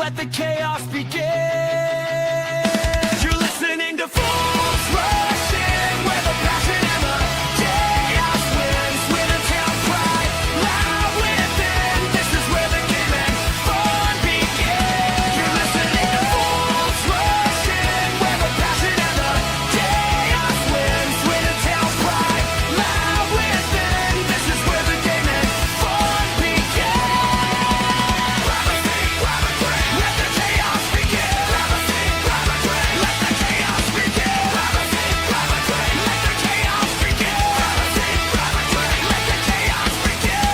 let the chaos begin. You're listening to Fools Rush In, where the passion and the chaos wins. Swindon town pride, loud within. This is where the game and fun begin. You're listening to Fools Rush In, where the passion and the chaos wins. Swindon town pride, loud within. This is where the game and fun begin. Grab a seat, grab a drink, let the chaos begin. Grab a seat, grab a drink, let the chaos begin. Grab a seat, grab a drink, let the chaos begin. Grab a seat, grab a drink, let the chaos begin.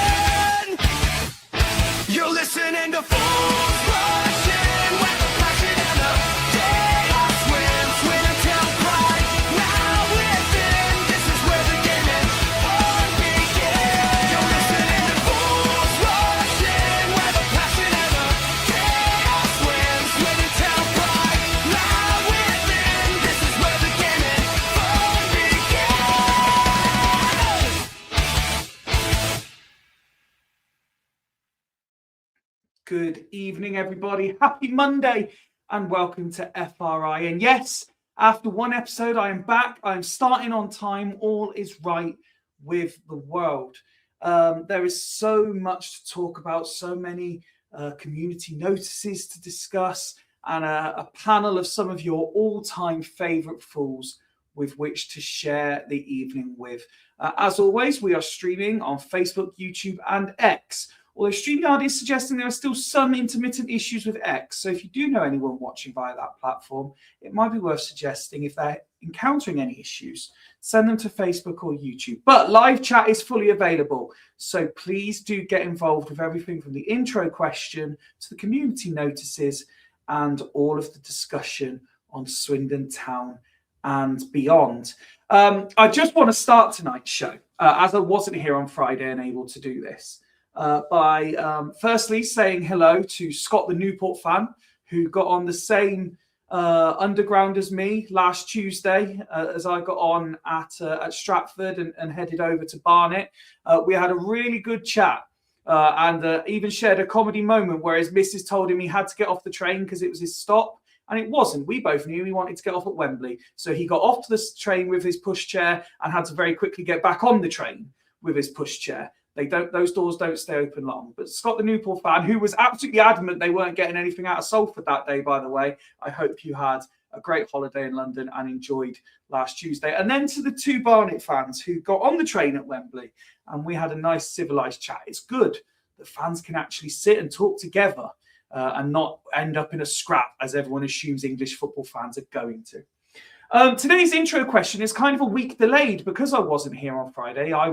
You're listening to Fools Rush In, where the passion and the chaos wins. Swindon town pride, now within. This is where the game and fun begin. You're listening to Fools Rush In, where the passion and the chaos wins. Swindon town pride, now within. This is where the game and fun begin. Good evening, everybody. Happy Monday and welcome to FRI. And yes, after one episode, I am back. I'm starting on time. All is right with the world. There is so much to talk about, so many community notices to discuss, and a panel of some of your all-time favourite fools with which to share the evening with. As always, we are streaming on Facebook, YouTube, and X. Although StreamYard is suggesting there are still some intermittent issues with X. So if you do know anyone watching via that platform, it might be worth suggesting, if they're encountering any issues, send them to Facebook or YouTube. But live chat is fully available. So please do get involved with everything from the intro question to the community notices and all of the discussion on Swindon Town and beyond. I just want to start tonight's show, as I wasn't here on Friday and able to do this, by firstly saying hello to Scott the Newport fan, who got on the same underground as me last Tuesday as I got on at Stratford and headed over to Barnet. We had a really good chat and even shared a comedy moment where his missus told him he had to get off the train because it was his stop. And it wasn't. We both knew he wanted to get off at Wembley. So he got off to the train with his pushchair and had to very quickly get back on the train with his pushchair. Those doors don't stay open long. But Scott the Newport fan, who was absolutely adamant they weren't getting anything out of Salford that day, by the way, I hope you had a great holiday in London and enjoyed last Tuesday. And then to the two Barnet fans who got on the train at Wembley, and we had a nice civilised chat. It's good that fans can actually sit and talk together and not end up in a scrap, as everyone assumes English football fans are going to. Today's intro question is kind of a week delayed because I wasn't here on Friday. I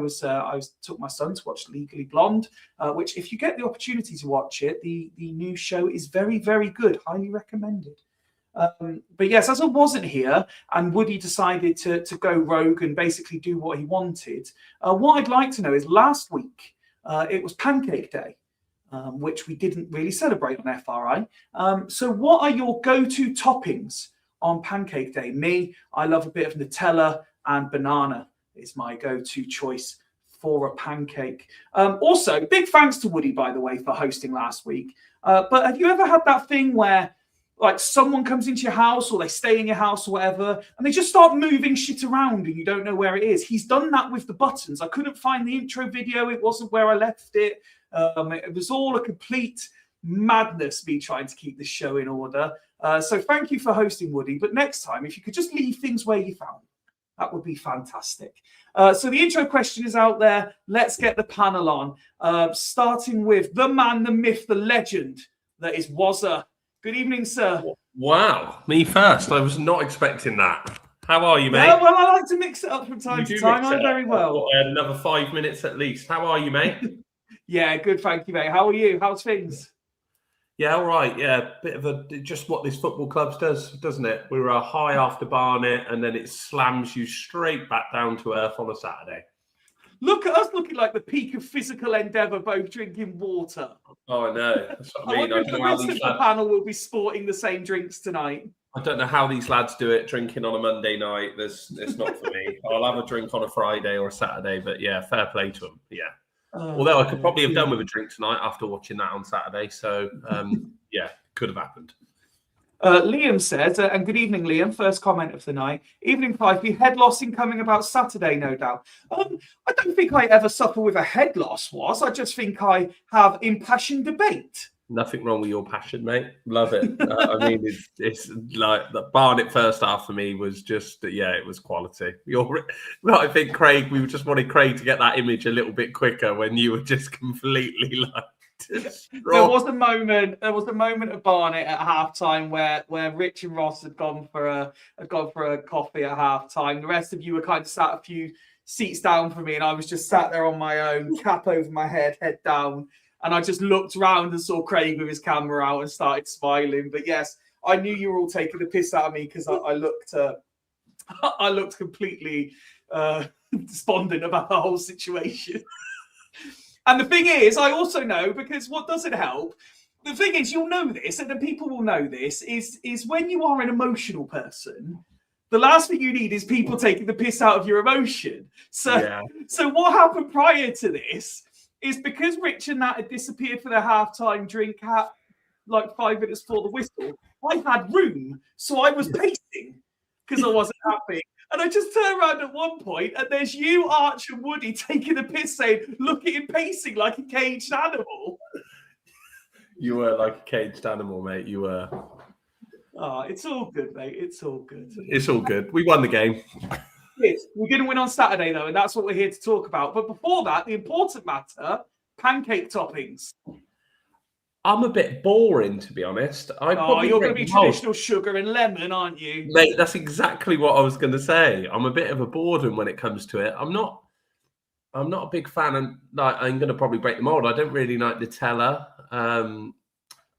took my son to watch Legally Blonde, which, if you get the opportunity to watch it, the new show is very, very good. Highly recommended. But yes, as I wasn't here and Woody decided to go rogue and basically do what he wanted, what I'd like to know is, last week it was Pancake Day, which we didn't really celebrate on FRI. So what are your go-to toppings on Pancake Day? Me, I love a bit of Nutella, and banana is my go-to choice for a pancake. Also, big thanks to Woody, by the way, for hosting last week. But have you ever had that thing where, like, someone comes into your house or they stay in your house or whatever, and they just start moving shit around and you don't know where it is? He's done that with the buttons. I couldn't find the intro video. It wasn't where I left it. It was all a complete madness, me trying to keep this show in order. So thank you for hosting, Woody. But next time, if you could just leave things where you found, that would be fantastic. So the intro question is out there. Let's get the panel on, starting with the man, the myth, the legend that is Wazza. Good evening, sir. Wow, me first. I was not expecting that. How are you, mate? Yeah, well, I like to mix it up from time to time. I'm very well. Another 5 minutes at least. How are you, mate? Yeah, good, thank you, mate. How are you? How's things? Yeah, all right. Yeah, bit of just what this football club does, doesn't it? We were a high after Barnet, and then it slams you straight back down to earth on a Saturday. Look at us looking like the peak of physical endeavour, both drinking water. Oh, I know. That's what I mean. I wonder if the rest of the panel will be sporting the same drinks tonight. I don't know how these lads do it, drinking on a Monday night. It's not for me. I'll have a drink on a Friday or a Saturday, but yeah, fair play to them. Yeah. Although I could probably have done with a drink tonight after watching that on Saturday. So, yeah, could have happened. Liam says, and good evening, Liam. First comment of the night. Evening, Fifey. Head loss incoming about Saturday, no doubt. I don't think I ever suffer with a head loss, I just think I have impassioned debate. Nothing wrong with your passion, mate. Love it. I mean, it's like the Barnet first half for me was just, it was quality. I think Craig, we just wanted Craig to get that image a little bit quicker when you were just completely like. There was a moment of Barnet at halftime where Rich and Ross had gone for a coffee at halftime. The rest of you were kind of sat a few seats down from me, and I was just sat there on my own, cap over my head down. And I just looked around and saw Craig with his camera out and started smiling. But yes, I knew you were all taking the piss out of me because I looked completely despondent about the whole situation. And the thing is, I also know, because what doesn't help, the thing is, you'll know this, and the people will know this, is when you are an emotional person, the last thing you need is people taking the piss out of your emotion. So what happened prior to this is because Rich and Nat had disappeared for their halftime drink at like 5 minutes before the whistle, I had room. So I was pacing because I wasn't happy. And I just turned around at one point and there's you, Arch and Woody taking the piss saying, look at him pacing like a caged animal. You were like a caged animal, mate. You were. Oh, it's all good, mate. It's all good. It's all good. We won the game. We're going to win on Saturday, though, and that's what we're here to talk about. But before that, the important matter, pancake toppings. I'm a bit boring, to be honest. You're going to be traditional sugar and lemon, aren't you? Mate, that's exactly what I was going to say. I'm a bit of a boredom when it comes to it. I'm not a big fan, and I'm going to probably break the mold. I don't really like Nutella.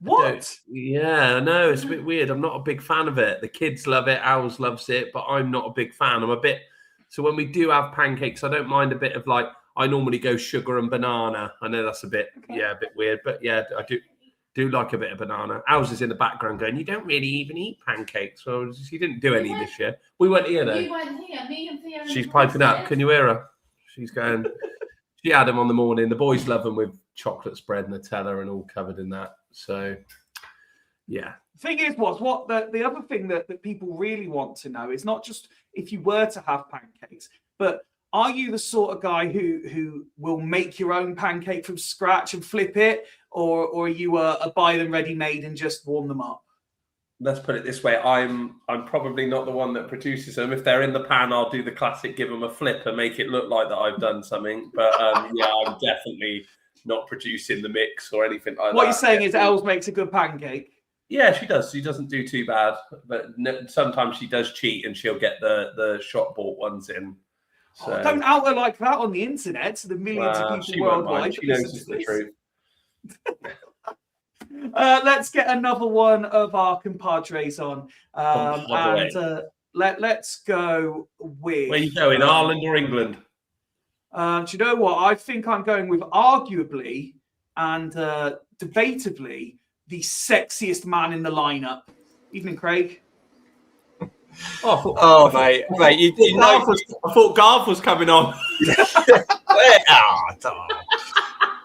What? Yeah, no, it's a bit weird. I'm not a big fan of it. The kids love it. Owls loves it, but I'm not a big fan. So when we do have pancakes, I don't mind a bit of I normally go sugar and banana. I know that's a bit weird, but yeah, I do like a bit of banana. Owls is in the background going, you don't really even eat pancakes. So she didn't do any this year. We weren't here though. You weren't here. Me and Theo. She's piping up. Can you hear her? She's going, she had them on the morning. The boys love them with chocolate spread, Nutella and all covered in that. So, yeah. Thing is, what the other thing that people really want to know is not just if you were to have pancakes, but are you the sort of guy who will make your own pancake from scratch and flip it, or are you a buy them ready made and just warm them up? Let's put it this way: I'm probably not the one that produces them. If they're in the pan, I'll do the classic, give them a flip and make it look like that I've done something. But yeah, I'm definitely not producing the mix or anything like that. What you're saying is Els makes a good pancake. Yeah, she does. She doesn't do too bad, but sometimes she does cheat and she'll get the shop bought ones in. So. Don't out her like that on the internet to the millions of people worldwide. She knows the truth. Let's get another one of our compadres on. Let's go with... Where are you going, Ireland or England? Do you know what? I think I'm going with arguably and debatably the sexiest man in the lineup. Evening, Craig. Mate, you know, I thought Garth was coming on.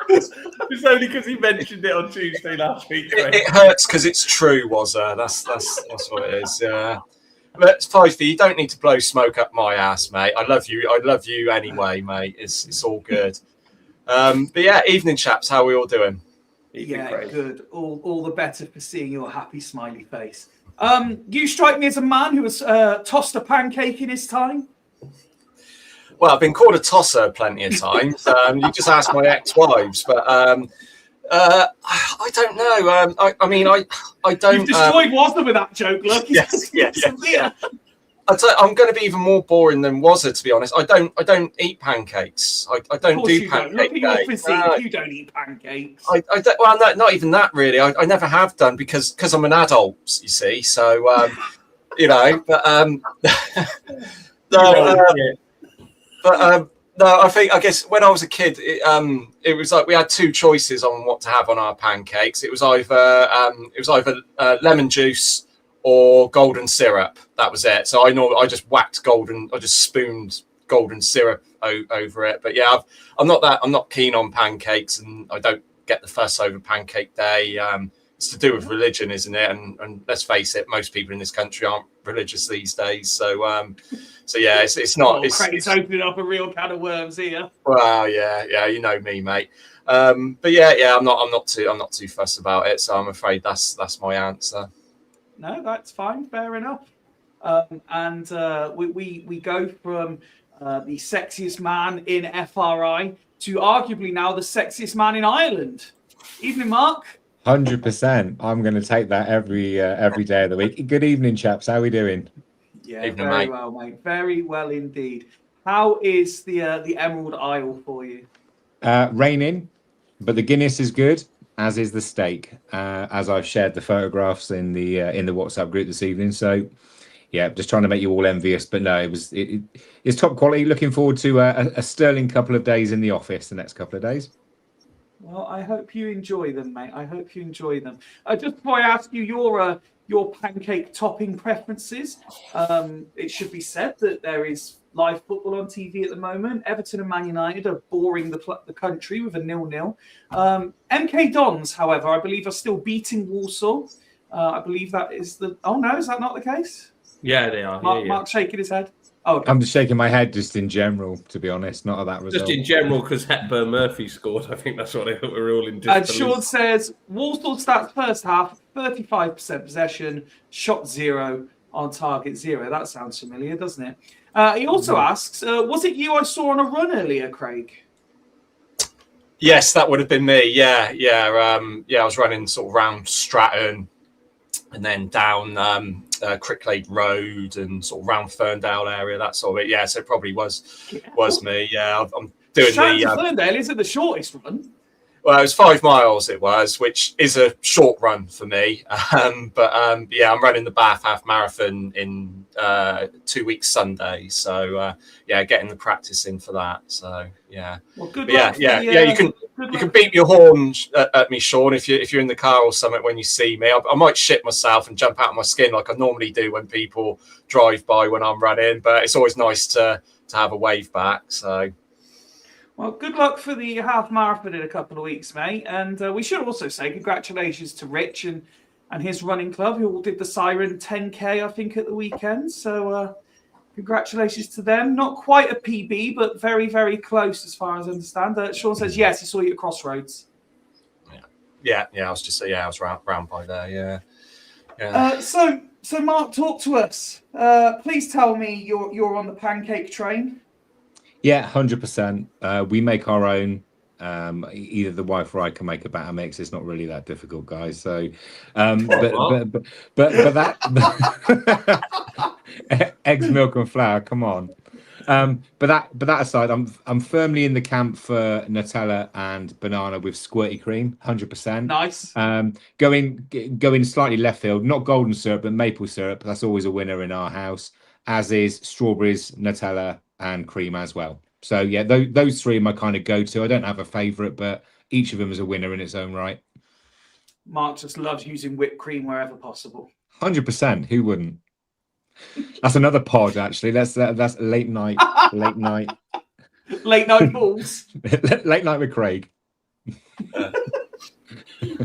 It's only because he mentioned it on Tuesday last week. It hurts because it's true, that's what it is. But Fifey, you don't need to blow smoke up my ass, mate. I love you anyway, mate. It's all good. But yeah, evening chaps, how are we all doing? Yeah, good. All the better for seeing your happy smiley face. You strike me as a man who has tossed a pancake in his time. Well, I've been called a tosser plenty of times. You just ask my ex-wives, but I don't know. I mean, I don't. You've destroyed Wazza with that joke, look. Yeah. I'm going to be even more boring than Wazza, to be honest. I don't eat pancakes. I don't do pancakes. Look at your physique. You don't eat pancakes. I don't, well, no, not even that really. I never have done because I'm an adult. You see, so you know. But no, I guess when I was a kid, it was like we had two choices on what to have on our pancakes. It was either lemon juice or golden syrup. That was it. So I just I just spooned golden syrup over it. But yeah, I'm not keen on pancakes, and I don't get the fuss over pancake day. it's to do with religion, isn't it? And let's face it, most people in this country aren't religious these days. So yeah, it's not. Craig's opening up a real can of worms here. Well, yeah, you know me, mate. But yeah, I'm not too fussed about it. So I'm afraid that's my answer. No, that's fine. Fair enough. And we go from the sexiest man in FRI to arguably now the sexiest man in Ireland. Evening, Mark. 100%. I'm going to take that every day of the week. Good evening, chaps. How are we doing? Yeah, Evening, very mate. well, mate. Very well indeed. How is the Emerald Isle for you? Raining, but the Guinness is good, as is the steak. As I've shared the photographs in the WhatsApp group this evening. So, yeah, just trying to make you all envious. But no, it's top quality. Looking forward to a sterling couple of days in the office the next couple of days. Well, I hope you enjoy them, mate. I hope you enjoy them. Just before I ask you your pancake topping preferences, it should be said that there is live football on TV at the moment. Everton and Man United are boring the country with a 0-0. MK Dons, however, I believe are still beating Walsall. I believe that is the... Oh, no, is that not the case? Yeah, they are. Mark's shaking his head. Oh, okay. I'm just shaking my head just in general, to be honest, not at that result. Just in general, because Hepburn Murphy scored. I think that's what we're all in. And Sean says, Walsall stats first half, 35% possession, shot 0, on target 0. That sounds familiar, doesn't it? He also asks, was it you I saw on a run earlier, Craig? Yes, that would have been me. Yeah. I was running sort of round Stratton and then down Cricklade Road and sort of round Ferndale area, that sort of it. Yeah, so it probably was me. Yeah, I'm doing Ferndale isn't the shortest run. Well, it was 5 miles. It was, which is a short run for me. But yeah, I'm running the Bath Half Marathon in 2 weeks Sunday. So yeah, getting the practice in for that. So yeah, well, good luck. luck. Yeah. You can beat your horn at me, Sean, if you're in the car or something when you see me. I might shit myself and jump out of my skin like I normally do when people drive by when I'm running. But it's always nice to have a wave back. So. Well, good luck for the half marathon in a couple of weeks, mate. And we should also say congratulations to Rich and his running club, who all did the Siren 10K, I think, at the weekend. So congratulations to them. Not quite a PB, but very, very close as far as I understand. Sean says, yes, he saw you at Crossroads. Yeah. I was round by there. Yeah. So Mark, talk to us. Please tell me you're on the pancake train. Yeah, 100%. We make our own. Either the wife or I can make a batter mix. It's not really that difficult, guys. So, but that eggs, milk, and flour. Come on. But that aside, I'm firmly in the camp for Nutella and banana with squirty cream. 100%. Nice. Going slightly left field. Not golden syrup, but maple syrup. That's always a winner in our house. As is strawberries, Nutella, and cream as well. So yeah, those three are my kind of go-to. I don't have a favourite, but each of them is a winner in its own right. Mark just loves using whipped cream wherever possible. 100%. Who wouldn't? That's another pod, actually. That's late night. Late night balls. Late night with Craig.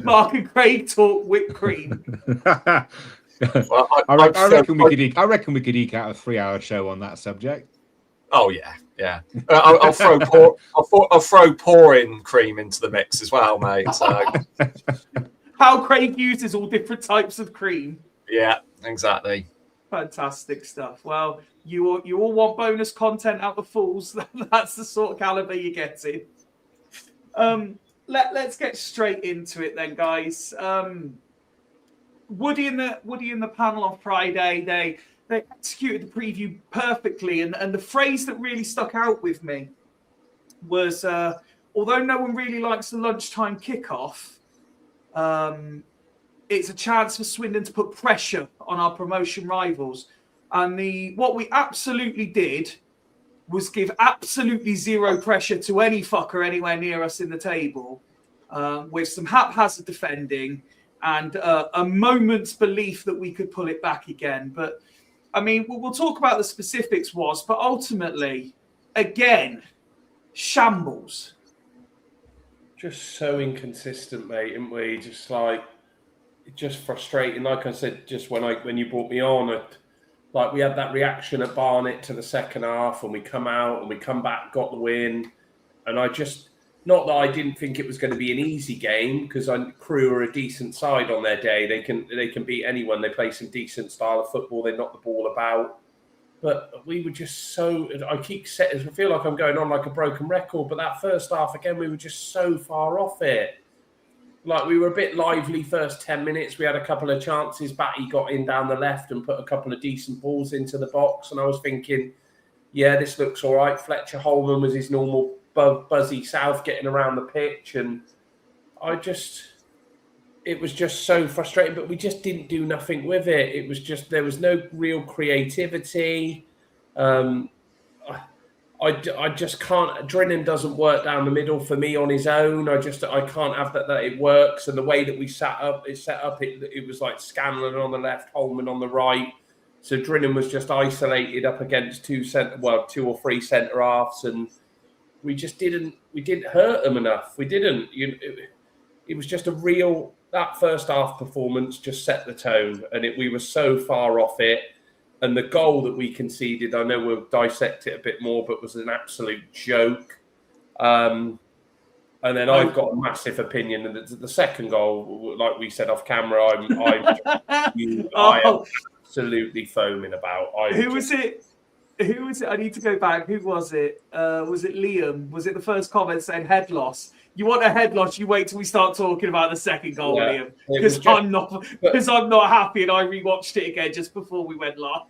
Mark and Craig talk whipped cream. Well, I reckon we could eke out a 3-hour show on that subject. Oh yeah. I'll throw pouring cream into the mix as well, mate. So. How Craig uses all different types of cream. Yeah, exactly. Fantastic stuff. Well, you all want bonus content out of Fools. That's the sort of caliber you're getting. Let's get straight into it then, guys. Woody and the panel on Friday, they executed the preview perfectly, and the phrase that really stuck out with me was, although no one really likes the lunchtime kickoff, it's a chance for Swindon to put pressure on our promotion rivals. And what we absolutely did was give absolutely zero pressure to any fucker anywhere near us in the table, with some haphazard defending and a moment's belief that we could pull it back again. But I mean, we'll talk about the specifics but ultimately, again, shambles. Just so inconsistent, mate, aren't we? Just like just frustrating. Like I said, just when you brought me on, like we had that reaction at Barnet to the second half, and we come out and we come back, got the win, and I just, not that I didn't think it was going to be an easy game, because Crewe are a decent side on their day. They can beat anyone. They play some decent style of football. They knock the ball about. But we were just so... I feel like I'm going on like a broken record, but that first half, again, we were just so far off it. Like, we were a bit lively first 10 minutes. We had a couple of chances. Batty got in down the left and put a couple of decent balls into the box. And I was thinking, yeah, this looks all right. Fletcher Holman was his normal buzzy south getting around the pitch. And it was just so frustrating, but we just didn't do nothing with it. It was just, there was no real creativity. I just can't. Drinnan doesn't work down the middle for me on his own. I can't have that it works. And the way that we set up, it was like Scanlon on the left, Holman on the right. So Drinnan was just isolated up against two or three centre halves, and we didn't hurt them enough. We didn't. It was just that first half performance just set the tone, and we were so far off it. And the goal that we conceded, I know we'll dissect it a bit more, but was an absolute joke. And then I've got a massive opinion. And the second goal, like we said off camera, I am absolutely foaming about. Who was it? I need to go back. Who was it? Was it Liam? Was it the first comment saying head loss? You want a head loss, you wait till we start talking about the second goal, Liam. Because I'm not happy, and I rewatched it again just before we went live.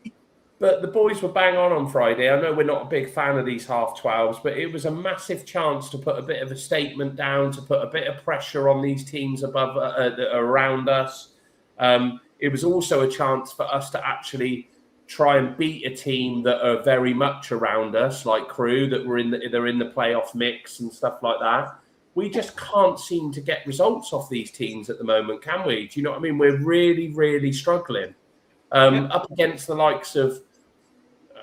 But the boys were bang on Friday. I know we're not a big fan of these half-12s, but it was a massive chance to put a bit of a statement down, to put a bit of pressure on these teams above around us. It was also a chance for us to actually try and beat a team that are very much around us, like Crewe, that they're in the playoff mix and stuff like that. We just can't seem to get results off these teams at the moment, can we? Do you know what I mean? We're really, really struggling. Up against the likes of,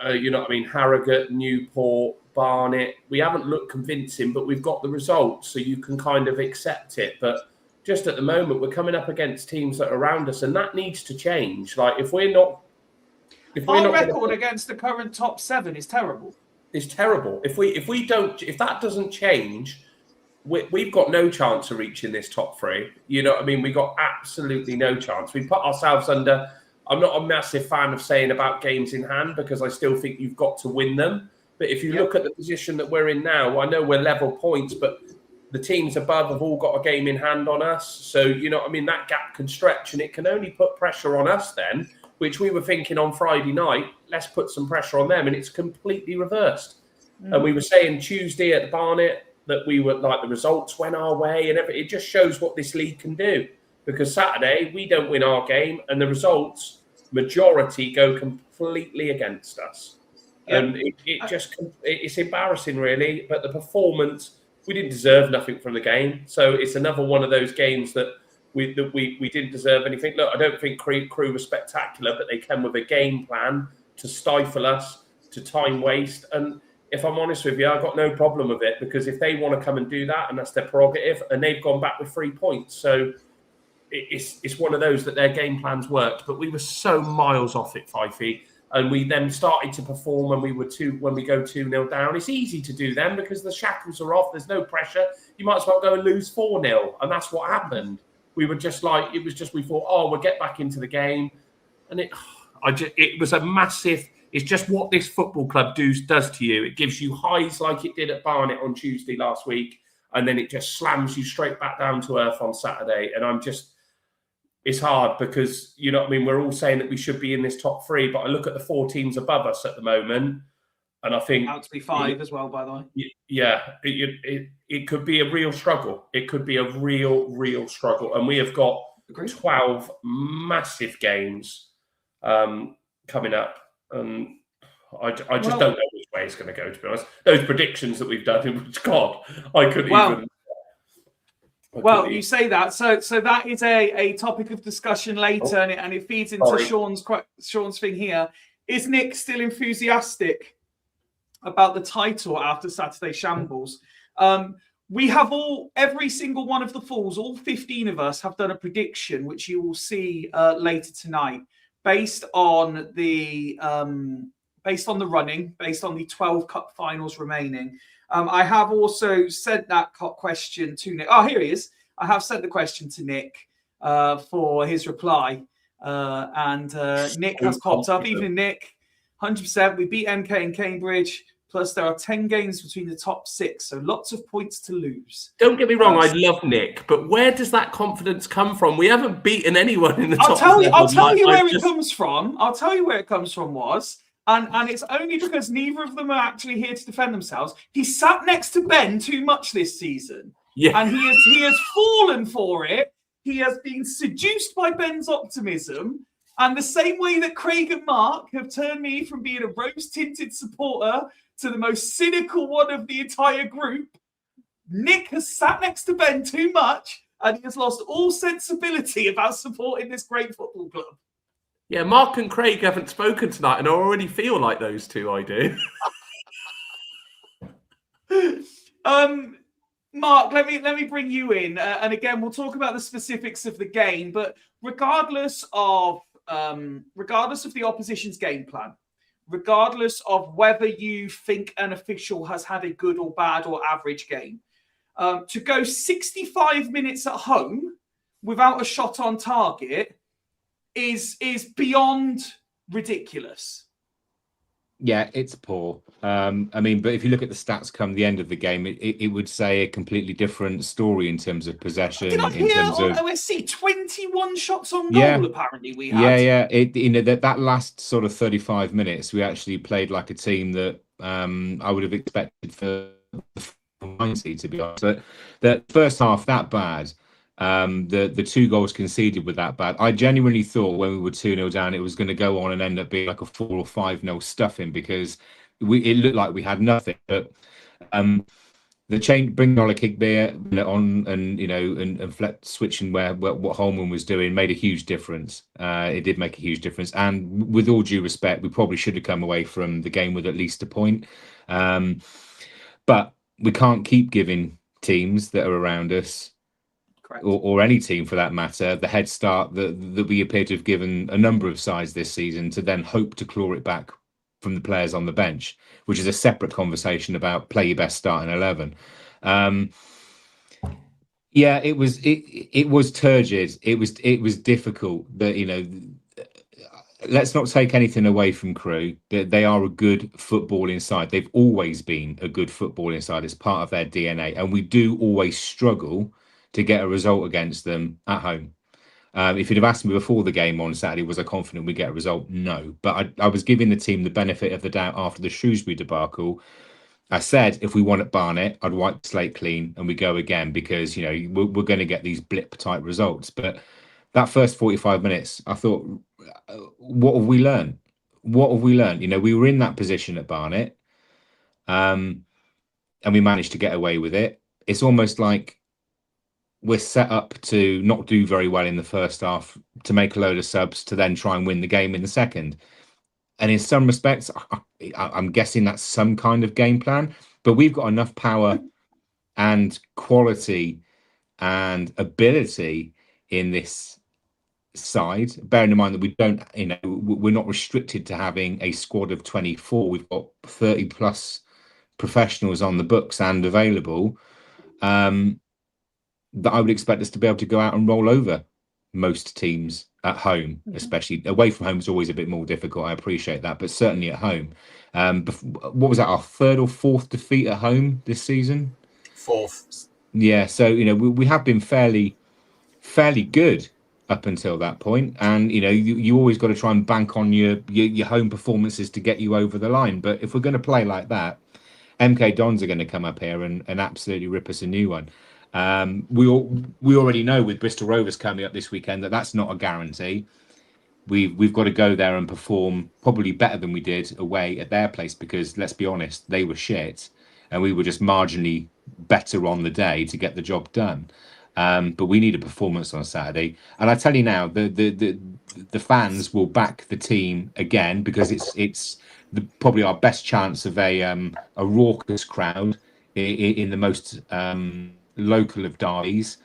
Harrogate, Newport, Barnet. We haven't looked convincing, but we've got the results, so you can kind of accept it. But just at the moment, we're coming up against teams that are around us, and that needs to change. Like, if we're not... Our record against the current top 7 is terrible. It's terrible. If that doesn't change... We've got no chance of reaching this top 3. You know what I mean? We got absolutely no chance. We put ourselves under... I'm not a massive fan of saying about games in hand, because I still think you've got to win them. But if you look at the position that we're in now, I know we're level points, but the teams above have all got a game in hand on us. So, you know what I mean? That gap can stretch, and it can only put pressure on us then, which we were thinking on Friday night, let's put some pressure on them, and it's completely reversed. And we were saying Tuesday at Barnet, that we were like, the results went our way, and it just shows what this league can do. Because Saturday we don't win our game, and the results majority go completely against us. And it's embarrassing, really. But the performance, we didn't deserve nothing from the game. So it's another one of those games that we didn't deserve anything. Look, I don't think Crewe was spectacular, but they came with a game plan to stifle us, to time waste. And if I'm honest with you, I've got no problem with it, because if they want to come and do that, and that's their prerogative, and they've gone back with 3 points. So it's one of those that their game plans worked, but we were so miles off it, Fifey. And we then started to perform when we go 2-0 down. It's easy to do then, because the shackles are off. There's no pressure. You might as well go and lose 4-0. And that's what happened. We were just like, we thought, we'll get back into the game. And it was a massive... It's just what this football club does to you. It gives you highs like it did at Barnet on Tuesday last week, and then it just slams you straight back down to earth on Saturday. And it's hard, because, you know what I mean, we're all saying that we should be in this top 3, but I look at the 4 teams above us at the moment, and I think... Out to be 5 as well, by the way. Yeah, it could be a real struggle. It could be a real struggle. And we have got 12 massive games coming up. I just don't know which way it's going to go, to be honest. Those predictions that we've done, God, I couldn't even... Well, you say that. So that is a topic of discussion later, and it feeds into Sean's thing here. Is Nick still enthusiastic about the title after Saturday Shambles? we have every single one of the Fools, all 15 of us have done a prediction, which you will see later tonight, based on the running, based on the 12 cup finals remaining. I have also sent that question to Nick. Oh, here he is. I have sent the question to Nick for his reply. And Nick has popped up. Evening, Nick. 100%. We beat MK in Cambridge. Plus, there are 10 games between the top 6, so lots of points to lose. Don't get me wrong, I love Nick, but where does that confidence come from? We haven't beaten anyone in the top 7. I'll tell you where it comes from. I'll tell you where it comes from and it's only because neither of them are actually here to defend themselves. He sat next to Ben too much this season. Yeah. And he has fallen for it. He has been seduced by Ben's optimism. And the same way that Craig and Mark have turned me from being a rose-tinted supporter to the most cynical one of the entire group, Nick has sat next to Ben too much and he has lost all sensibility about supporting this great football club. Yeah, Mark and Craig haven't spoken tonight and I already feel like those two, I do. Mark, let me bring you in. And again, we'll talk about the specifics of the game, but regardless of the opposition's game plan, regardless of whether you think an official has had a good or bad or average game, to go 65 minutes at home without a shot on target is beyond ridiculous. Yeah, it's poor. I mean, but if you look at the stats come the end of the game, it would say a completely different story in terms of possession. Did I in hear terms on of OSC 21 shots on goal? Apparently, we had. Yeah. That last sort of 35 minutes, we actually played like a team that I would have expected for 90, to be honest. But the first half that bad. The 2 goals conceded were that bad. I genuinely thought when we were 2-0 down, it was going to go on and end up being like a 4 or 5-0 stuffing because it looked like we had nothing. But the change, bringing Ola Kigbeer on and switching what Holman was doing made a huge difference. It did make a huge difference. And with all due respect, we probably should have come away from the game with at least a point. But we can't keep giving teams that are around us, or any team for that matter, the head start that we appear to have given a number of sides this season to then hope to claw it back from the players on the bench, which is a separate conversation about play your best starting 11. Yeah, it was turgid. It was difficult. But let's not take anything away from Crewe. They are a good footballing side. They've always been a good footballing side. It's part of their DNA, and we do always struggle to get a result against them at home. If you'd have asked me before the game on Saturday, was I confident we'd get a result? No. But I was giving the team the benefit of the doubt after the Shrewsbury debacle. I said, if we won at Barnet, I'd wipe the slate clean and we go again because, we're going to get these blip-type results. But that first 45 minutes, I thought, what have we learned? What have we learned? We were in that position at Barnet and we managed to get away with it. It's almost like we're set up to not do very well in the first half, to make a load of subs, to then try and win the game in the second. And in some respects, I'm guessing that's some kind of game plan, but we've got enough power and quality and ability in this side, bearing in mind that we don't, we're not restricted to having a squad of 24. We've got 30 plus professionals on the books and available. That I would expect us to be able to go out and roll over most teams at home, especially away from home is always a bit more difficult. I appreciate that, but certainly at home. What was that, our 3rd or 4th defeat at home this season? 4th. Yeah, so we have been fairly good up until that point, and you always got to try and bank on your home performances to get you over the line. But if we're going to play like that, MK Dons are going to come up here and absolutely rip us a new one. We already know with Bristol Rovers coming up this weekend that's not a guarantee. We've got to go there and perform probably better than we did away at their place, because let's be honest, they were shit and we were just marginally better on the day to get the job done. But we need a performance on Saturday, and I tell you now, the fans will back the team again, because it's probably our best chance of a raucous crowd in the most local of derbies.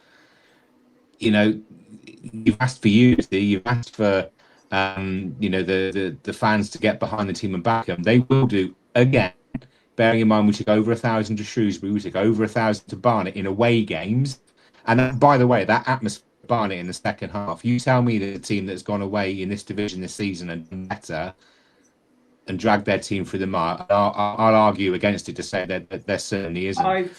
You know, you've asked for unity, you've asked for the fans to get behind the team and back them. They will do again. Bearing in mind, we took over 1,000 to Shrewsbury, we took over 1,000 to Barnet in away games. And by the way, that atmosphere of Barnet in the second half, you tell me that a team that's gone away in this division this season and done better and dragged their team through the mire, I'll argue against it to say that there certainly isn't.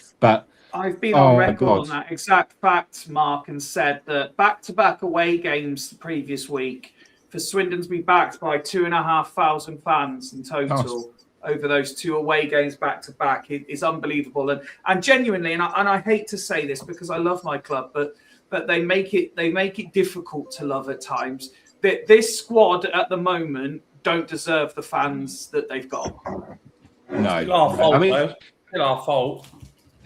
I've been on record on that exact fact, Mark, and said that back-to-back away games the previous week for Swindon to be backed by 2,500 fans in total over those 2 away games back-to-back is unbelievable. And genuinely, and I hate to say this because I love my club, but they make it difficult to love at times. This squad at the moment don't deserve the fans that they've got. No, it's our fault, though. It's our fault.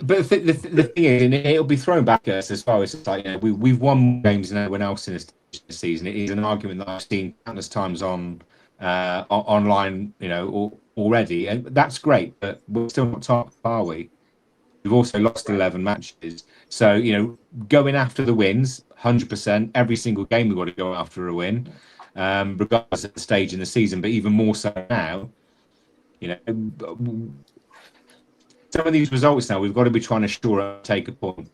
But the thing is, and it'll be thrown back at us as far as it's like, we've won more games than anyone else in this season. It is an argument that I've seen countless times on online, already, and that's great. But we're still not top, are we? We've also lost 11 matches, so going after the wins, 100%. Every single game we've got to go after a win, regardless of the stage in the season. But even more so now, some of these results now, we've got to be trying to sure up, take a point.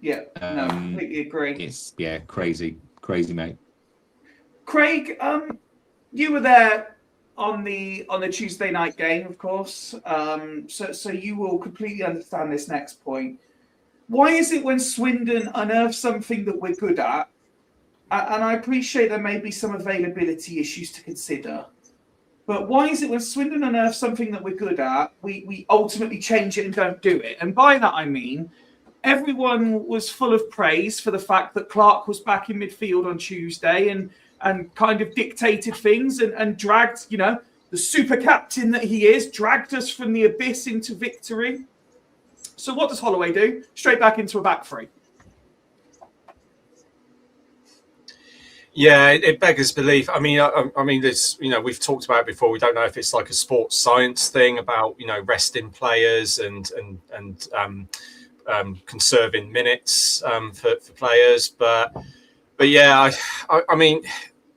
Yeah, no, completely agree. It's crazy, mate. Craig, you were there on the Tuesday night game, of course. So you will completely understand this next point. Why is it when Swindon unearth something that we're good at, and I appreciate there may be some availability issues to consider, but why is it when Swindon unearth something that we're good at, we ultimately change it and don't do it? And by that I mean, everyone was full of praise for the fact that Clark was back in midfield on Tuesday and kind of dictated things and dragged, the super captain that he is, dragged us from the abyss into victory. So what does Holloway do? Straight back into a back three. Yeah, it beggars belief. I mean, there's, we've talked about it before. We don't know if it's like a sports science thing about, resting players and conserving minutes for players. But yeah, I mean,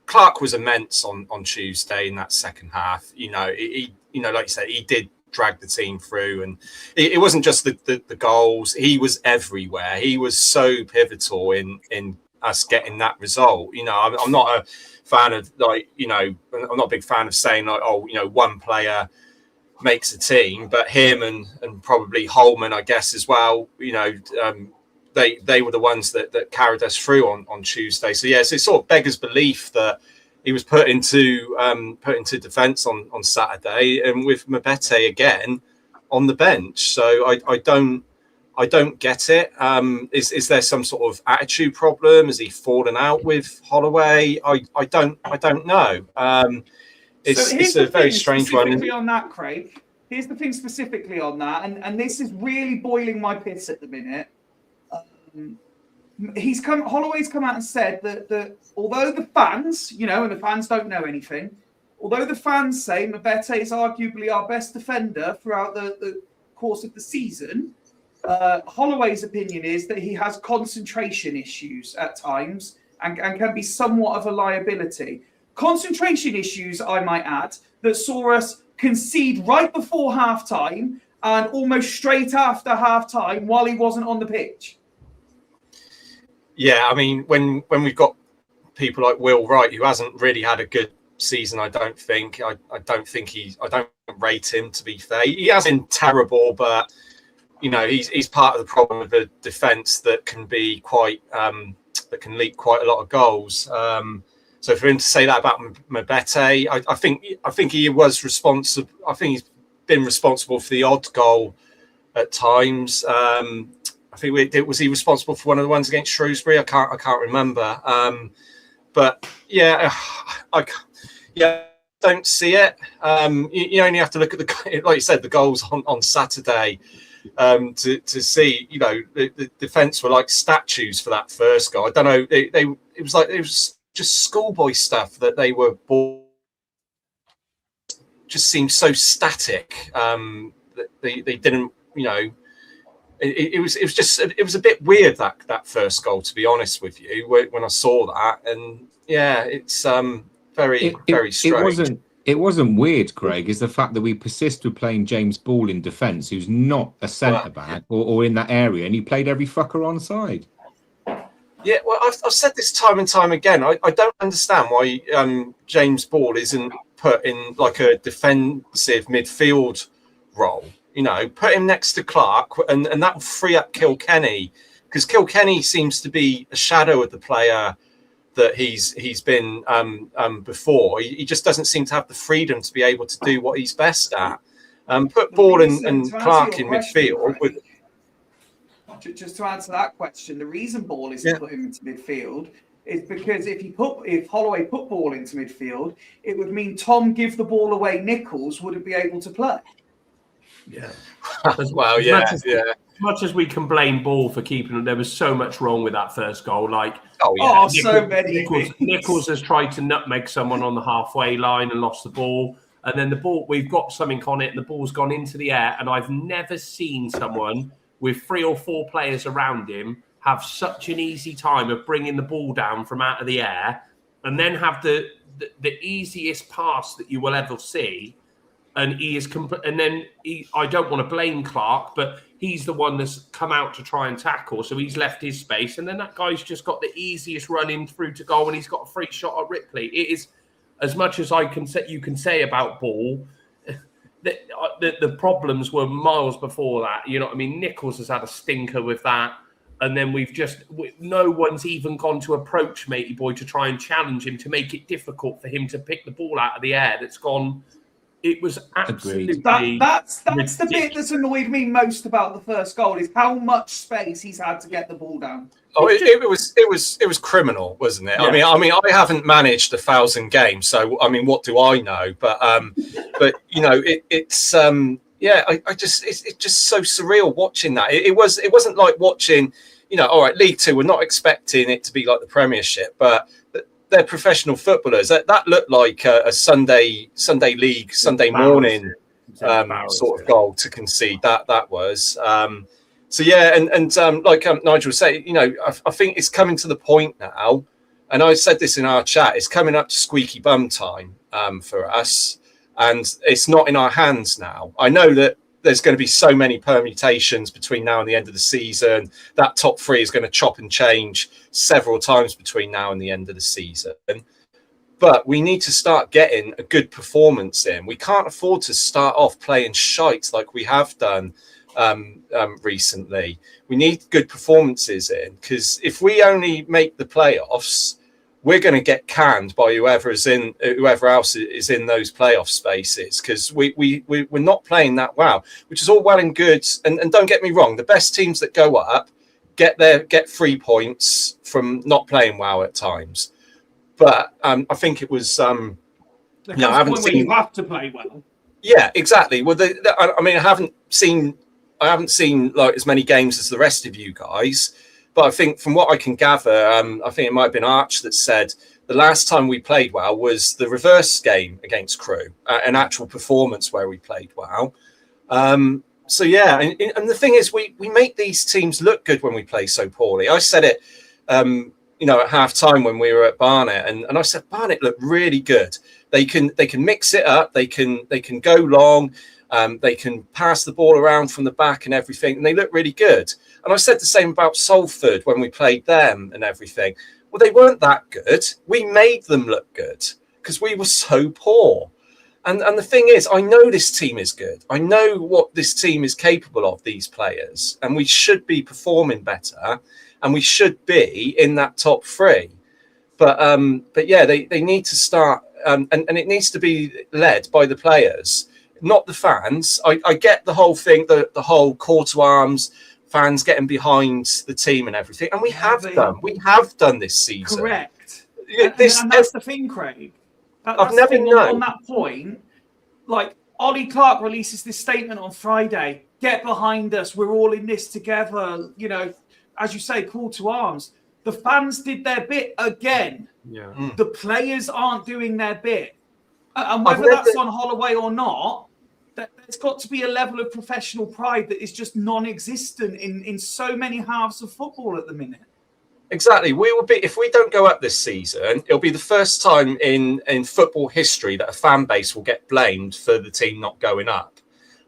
Clark was immense on Tuesday in that second half. He like you said, he did drag the team through, and it wasn't just the goals. He was everywhere. He was so pivotal in us getting that result. I'm not a fan of I'm not a big fan of saying one player makes a team, but him and probably Holman, I guess, as well. They were the ones that carried us through on Tuesday. So yes, it sort of beggars belief that he was put into defence on Saturday, and with Mabete again on the bench. So I don't get it. Is there some sort of attitude problem? Has he fallen out with Holloway? I don't know. It's a very strange one. Specifically on that, Craig. Here's the thing specifically on that, and this is really boiling my piss at the minute. Holloway's come out and said that although the fans, and the fans don't know anything, although the fans say Mabete is arguably our best defender throughout the course of the season, Holloway's opinion is that he has concentration issues at times and can be somewhat of a liability. Concentration issues, I might add, that saw us concede right before half-time and almost straight after half-time while he wasn't on the pitch. Yeah, I mean, when we've got people like Will Wright, who hasn't really had a good season, I don't think. I don't rate him, to be fair. He has been terrible, but he's part of the problem of a defence that can be quite that can leak quite a lot of goals. So for him to say that about Mabete, I think he was responsible. I think he's been responsible for the odd goal at times. I think was he responsible for one of the ones against Shrewsbury? I can't remember. But yeah, I don't see it. You only have to look at like you said, the goals on Saturday to see. The defence were like statues for that first goal. I don't know. It was just schoolboy stuff that they were just seemed so static. They didn't you know, it was a bit weird that first goal, to be honest with you, when I saw that. And yeah, it's very strange. It wasn't weird, Craig, is the fact that we persist with playing James Ball in defence, who's not a centre back or in that area, and he played every fucker on side. Yeah, well, I've said this time and time again. I don't understand why James Ball isn't put in like a defensive midfield role. You know, put him next to Clark, and that will free up Kilkenny, because Kilkenny seems to be a shadow of the player that he's been before. He just doesn't seem to have the freedom to be able to do what he's best at. Put Ball and Clark in midfield. Just to answer that question, the reason Ball isn't put him into midfield is because if Holloway put Ball into midfield, it would mean Tom give the ball away. Nichols wouldn't be able to play. Yeah. Well, As much as we can blame Ball for keeping them, there was so much wrong with that first goal. Like, Nichols has tried to nutmeg someone on the halfway line and lost the ball. And then the ball, we've got something on it, and the ball's gone into the air. And I've never seen someone with 3 or 4 players around him have such an easy time of bringing the ball down from out of the air, and then have the easiest pass that you will ever see. And he is, I don't want to blame Clark, but he's the one that's come out to try and tackle. So he's left his space. And then that guy's just got the easiest run in through to goal, and he's got a free shot at Ripley. It is, as much as you can say about Ball, the problems were miles before that. You know what I mean? Nichols has had a stinker with that. And then no one's even gone to approach Matey Boy to try and challenge him, to make it difficult for him to pick the ball out of the air. That's gone. It was absolutely. That's the bit that's annoyed me most about the first goal, is how much space he's had to get the ball down. Oh, it was criminal, wasn't it? Yeah. I mean, I haven't managed 1,000 games, so I mean, what do I know? But you know, it's just so surreal watching that. It wasn't like watching, you know, all right, League Two. We're not expecting it to be like the Premiership, but they're professional footballers. That looked like a Sunday league, Sunday morning sort of goal to concede. That was. So yeah, and like Nigel said, you know, I think it's coming to the point now, and I said this in our chat, it's coming up to squeaky bum time for us, and it's not in our hands now. I know that there's going to be so many permutations between now and the end of the season. That top 3 is going to chop and change several times between now and the end of the season. But we need to start getting a good performance in. We can't afford to start off playing shite like we have done recently. We need good performances in, because if we only make the playoffs, we're going to get canned by whoever else is in those playoff spaces, because we're not playing that well, which is all well and good. And don't get me wrong, the best teams that go up get 3 points from not playing well at times. But I think it was I haven't seen, you have to play well. Yeah, exactly. Well, I mean, I haven't seen like as many games as the rest of you guys. But I think from what I can gather, I think it might have been Arch that said the last time we played well was the reverse game against Crewe, an actual performance where we played well. So yeah, and the thing is, we make these teams look good when we play so poorly. I said it, you know, at half time when we were at Barnet, and I said Barnet looked really good. They can mix it up. They can go long. They can pass the ball around from the back and everything, and they look really good. And I said the same about Salford when we played them and everything. Well, they weren't that good. We made them look good because we were so poor. And the thing is, I know this team is good. I know what this team is capable of, these players, and we should be performing better, and we should be in that top 3. But yeah, they need to start, and it needs to be led by the players, not the fans. I get the whole thing, the whole call to arms, fans getting behind the team and everything, and we have done this season. Correct. And that's the thing, Craig. I've never known on that point. Like, Ollie Clark releases this statement on Friday: "Get behind us. We're all in this together." You know, as you say, call to arms. The fans did their bit again. Yeah. The players aren't doing their bit, and whether that's on Holloway or not, there's got to be a level of professional pride that is just non-existent in so many halves of football at the minute. Exactly. We will be, if we don't go up this season, it'll be the first time in football history that a fan base will get blamed for the team not going up.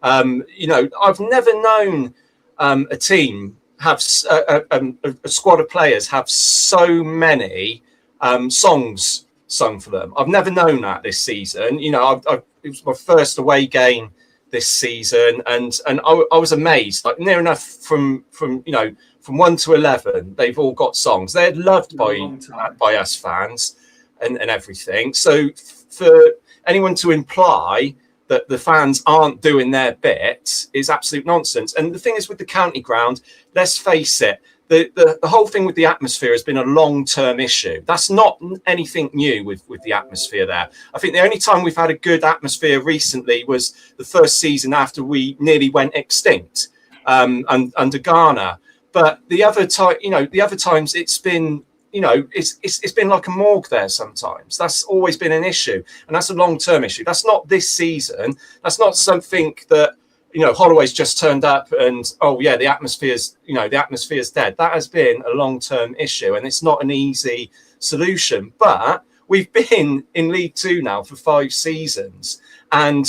I've never known a team have a squad of players have so many songs sung for them. I've never known that this season. It was my first away game this season, and I was amazed. Like near enough from 1 to 11, they've all got songs. They're loved by us fans and everything. So for anyone to imply that the fans aren't doing their bit is absolute nonsense. And the thing is with the county ground, let's face it, the whole thing with the atmosphere has been a long-term issue. That's not anything new with the atmosphere there. I think the only time we've had a good atmosphere recently was the first season after we nearly went extinct under Ghana. But the other times it's been, it's been like a morgue there sometimes. That's always been an issue, and that's a long-term issue. That's not this season. That's not something that Holloway's just turned up and the atmosphere's dead. That has been a long-term issue, and it's not an easy solution. But we've been in League Two now for 5 seasons. And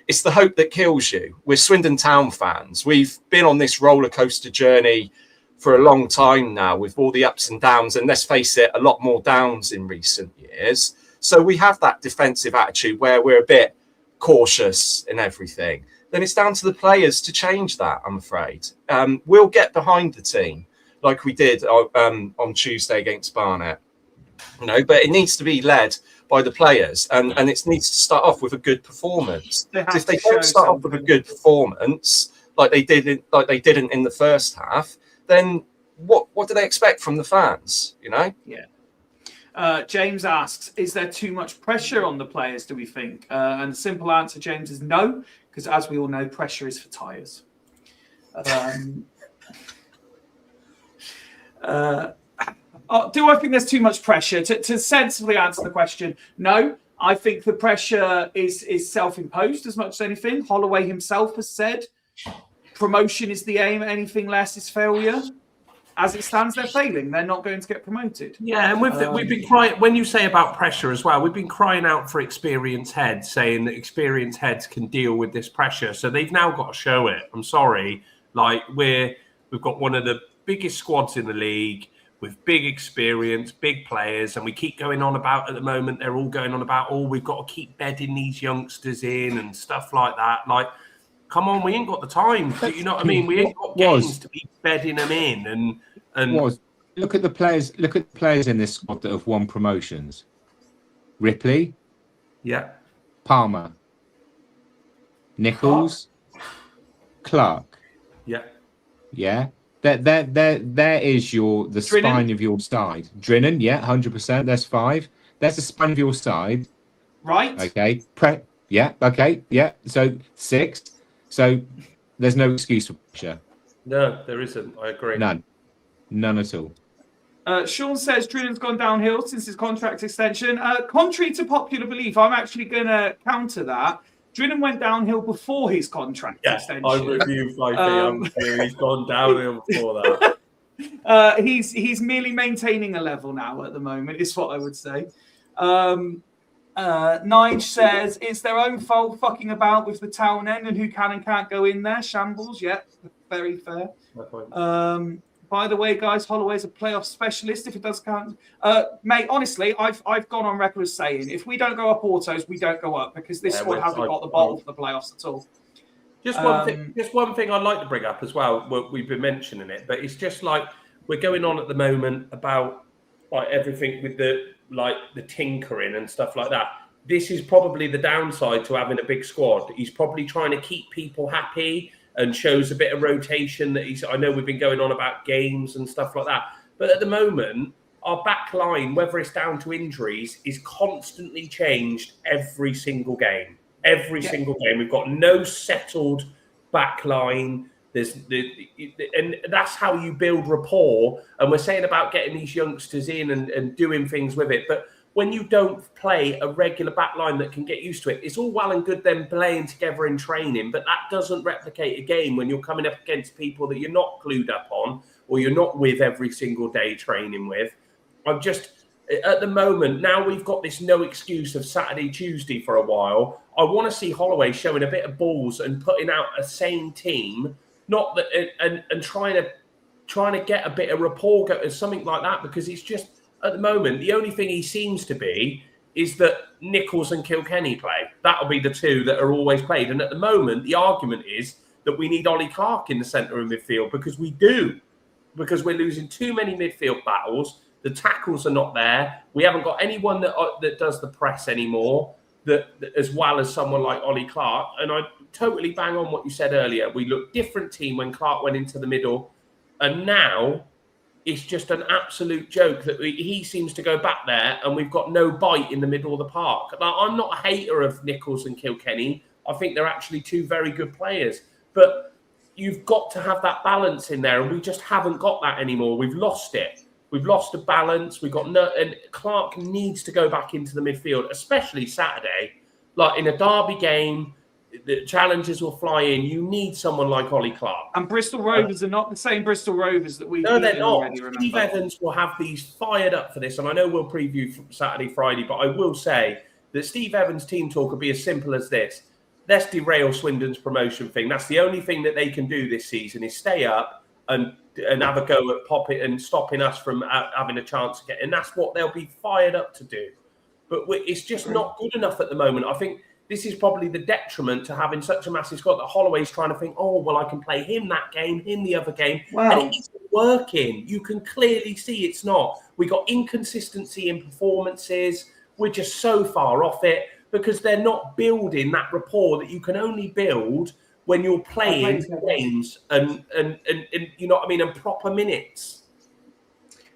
it's the hope that kills you. We're Swindon Town fans. We've been on this roller coaster journey for a long time now with all the ups and downs. And let's face it, a lot more downs in recent years. So we have that defensive attitude where we're a bit cautious in everything. Then it's down to the players to change that, I'm afraid. We'll get behind the team like we did on Tuesday against Barnet. But it needs to be led by the players, and it needs to start off with a good performance. If they don't start off with a good performance, like they didn't in the first half, then what do they expect from the fans? Yeah. James asks, is there too much pressure on the players, do we think? And the simple answer, James, is no, because as we all know, pressure is for tyres. Do I think there's too much pressure? To sensibly answer the question, no. I think the pressure is self-imposed as much as anything. Holloway himself has said promotion is the aim, anything less is failure. As it stands, they're failing. They're not going to get promoted. Yeah, and we've been crying, when you say about pressure as well, we've been crying out for experienced heads, saying that experienced heads can deal with this pressure. So they've now got to show it. I'm sorry. We've got one of the biggest squads in the league, with big experience, big players, and we keep going on about at the moment, they're all going on about, we've got to keep bedding these youngsters in and stuff like that. Come on, we ain't got the time. You know what I mean? We ain't got games to be bedding them in. And look at the players. Look at the players in this squad that have won promotions. Ripley, yeah, Palmer, Nichols, Clark. Yeah. There is the spine of your side. Drinan, 100%. That's 5. That's the spine of your side. Right. Okay. Okay. Yeah. So 6. So there's no excuse for pressure. No, there isn't. I agree. None at all. Sean says Drinan's gone downhill since his contract extension. Contrary to popular belief, I'm actually going to counter that. Drinan went downhill before his contract extension. I'm with you, Fikey. He's gone downhill before that. He's merely maintaining a level now at the moment, is what I would say. Nige says it's their own fault fucking about with the town end and who can and can't go in there. Shambles, very fair. By the way, guys, Holloway's a playoff specialist if it does count. Mate, honestly, I've gone on record as saying if we don't go up autos, we don't go up because this squad hasn't got the bottle for the playoffs at all. Just one thing I'd like to bring up as well. We've been mentioning it, but it's just we're going on at the moment about everything with the tinkering and stuff like that. This is probably the downside to having a big squad. He's probably trying to keep people happy and shows a bit of rotation I know we've been going on about games and stuff like that. But at the moment, our back line, whether it's down to injuries, is constantly changed every single game. Single game. We've got no settled back line. And that's how you build rapport. And we're saying about getting these youngsters in and doing things with it. But when you don't play a regular back line that can get used to it, it's all well and good them playing together in training, but that doesn't replicate a game when you're coming up against people that you're not clued up on or you're not with every single day training with. I'm just, at the moment, now we've got this no excuse of Saturday, Tuesday for a while. I want to see Holloway showing a bit of balls and putting out a sane team, not that, and trying to get a bit of rapport or something like that, because it's just, at the moment, the only thing he seems to be is that Nichols and Kilkenny play. That'll be the two that are always played. And at the moment, the argument is that we need Ollie Clark in the centre of midfield, because we do. Because we're losing too many midfield battles. The tackles are not there. We haven't got anyone that does the press anymore, that as well as someone like Ollie Clark. And I totally bang on what you said earlier. We looked different team when Clark went into the middle. And now it's just an absolute joke that he seems to go back there and we've got no bite in the middle of the park. Like, I'm not a hater of Nichols and Kilkenny. I think they're actually two very good players. But you've got to have that balance in there, and we just haven't got that anymore. We've lost it. We've lost the balance. We've got no, and Clark needs to go back into the midfield, especially Saturday. Like in a derby game, the challenges will fly in. You need someone like Ollie Clark. And Bristol Rovers are not the same Bristol Rovers that we've No, they're not. already, Steve Evans will have these fired up for this, and I know we'll preview Saturday, Friday, but I will say that Steve Evans' team talk will be as simple as this. Let's derail Swindon's promotion thing. That's the only thing that they can do this season, is stay up and have a go at popping and stopping us from having a chance to get. And that's what they'll be fired up to do. But it's just not good enough at the moment. I think this is probably the detriment to having such a massive squad that Holloway's trying to think, oh, well, I can play him that game, him the other game. Wow. And it isn't working. You can clearly see it's not. We got inconsistency in performances. We're just so far off it because they're not building that rapport that you can only build when you're playing games and you know what I mean, and proper minutes.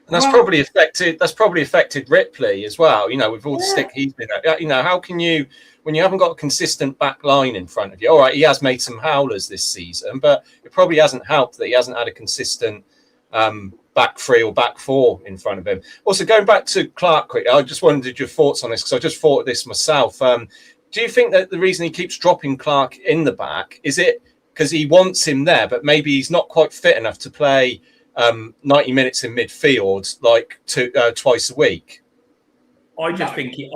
And that's probably affected Ripley as well. You know, with all the stick he's been at. You know, how can you, when you haven't got a consistent back line in front of you? All right, he has made some howlers this season, but it probably hasn't helped that he hasn't had a consistent back three or back four in front of him. Also, going back to Clark quickly, I just wondered your thoughts on this, because I just thought of this myself. Do you think that the reason he keeps dropping Clark in the back, is it because he wants him there, but maybe he's not quite fit enough to play 90 minutes in midfield like twice a week? I just think he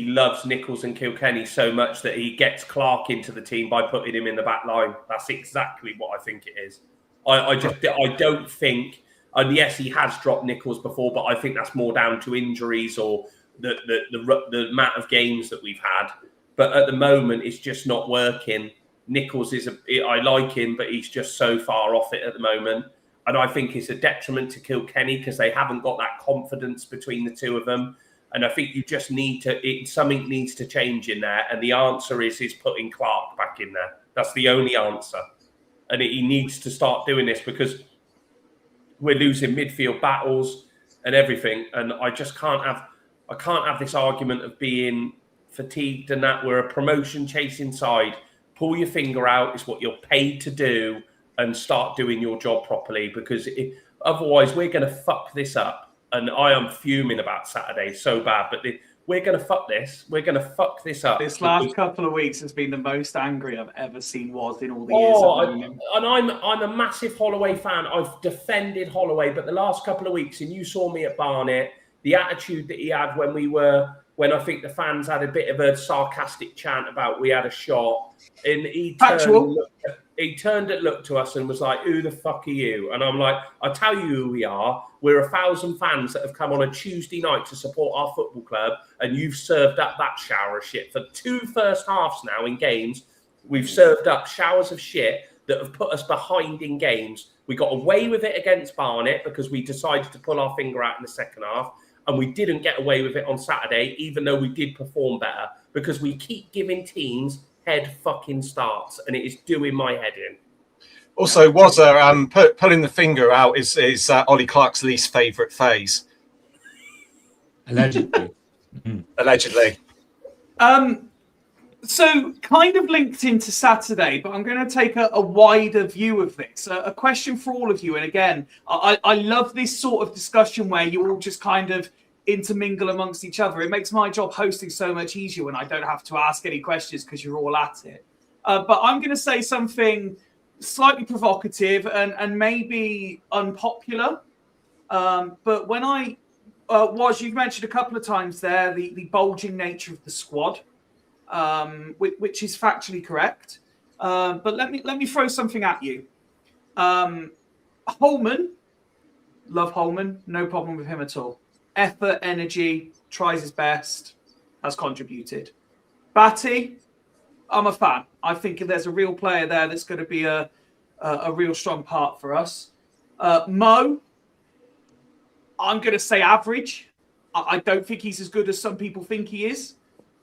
loves Nichols and Kilkenny so much that he gets Clark into the team by putting him in the back line. That's exactly what I think it is. I don't think, and yes, he has dropped Nichols before, but I think that's more down to injuries or the amount of games that we've had. But at the moment, it's just not working. Nichols I like him, but he's just so far off it at the moment. And I think it's a detriment to Kilkenny because they haven't got that confidence between the two of them. And I think you just something needs to change in there. And the answer is putting Clark back in there. That's the only answer. And he needs to start doing this because we're losing midfield battles and everything. And I just can't have this argument of being fatigued and that we're a promotion chasing side. Pull your finger out. It's what you're paid to do, and start doing your job properly, because otherwise we're going to fuck this up. And I am fuming about Saturday so bad, but we're going to fuck this. We're going to fuck this up. This last couple of weeks has been the most angry I've ever seen was in all the years. And I'm a massive Holloway fan. I've defended Holloway, but the last couple of weeks, and you saw me at Barnet, the attitude that he had when I think the fans had a bit of a sarcastic chant about we had a shot, and he turned and looked to us and was like, who the fuck are you? And I'm like, I'll tell you who we are. We're 1,000 fans that have come on a Tuesday night to support our football club, and you've served up that shower of shit. For 2 first halves now in games, we've served up showers of shit that have put us behind in games. We got away with it against Barnet because we decided to pull our finger out in the second half, and we didn't get away with it on Saturday, even though we did perform better, because we keep giving teams head fucking starts, and it is doing my head in. Also, pulling the finger out is Ollie Clark's least favourite phase. Allegedly. Allegedly. So kind of linked into Saturday, but I'm going to take a wider view of this. A question for all of you. And again, I love this sort of discussion where you all just kind of intermingle amongst each other. It makes my job hosting so much easier when I don't have to ask any questions because you're all at it. But I'm going to say something slightly provocative and maybe unpopular. But when you've mentioned a couple of times there the bulging nature of the squad, which is factually correct. But let me throw something at you. Holman, love Holman, no problem with him at all. Effort, energy, tries his best, has contributed. Batty, I'm a fan. I think there's a real player there that's going to be a real strong part for us. Mo, I'm going to say average. I don't think he's as good as some people think he is.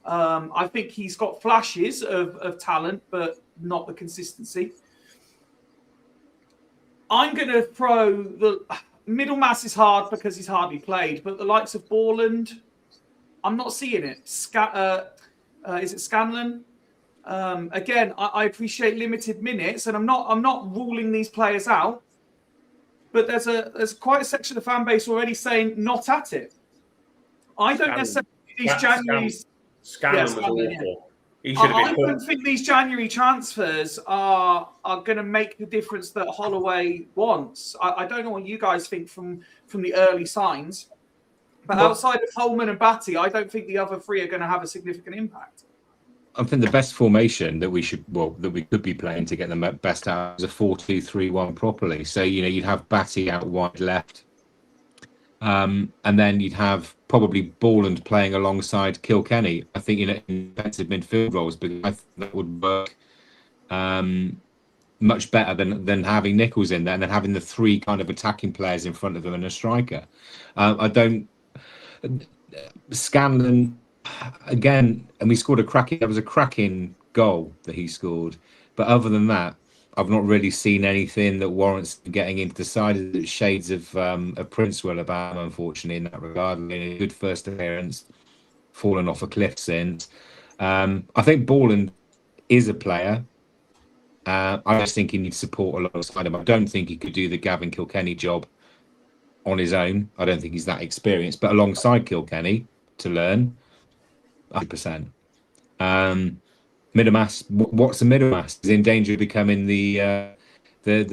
I think he's got flashes of talent, but not the consistency. I'm going to throw the middle mass is hard because he's hardly played, but the likes of Borland, I'm not seeing it. Is it Scanlon? Again, I appreciate limited minutes, and I'm not ruling these players out. But there's quite a section of the fan base already saying not at it. I don't necessarily think these January's. Scanlon was awful. Yeah. He should have been. I don't think these January transfers are going to make the difference that Holloway wants. I don't know what you guys think from the early signs, but outside of Holman and Batty, I don't think the other three are going to have a significant impact. I think the best formation that we could be playing to get the best out is a 4-2-3-1 properly. So you'd have Batty out wide left, and then you'd have probably Borland playing alongside Kilkenny. I think in defensive midfield roles, because I think that would work much better than having Nichols in there and then having the three kind of attacking players in front of them and a striker. Scanlon. Again, and we scored there was a cracking goal that he scored, but other than that, I've not really seen anything that warrants getting into the side of the shades of Princewell about him, unfortunately, in that regard. A good first appearance, fallen off a cliff since. I think Borland is a player. I just think he needs support alongside him. I don't think he could do the Gavin Kilkenny job on his own. I don't think he's that experienced, but alongside Kilkenny to learn. 100%. Middlemass, what's a Middlemass? Is in danger of becoming the player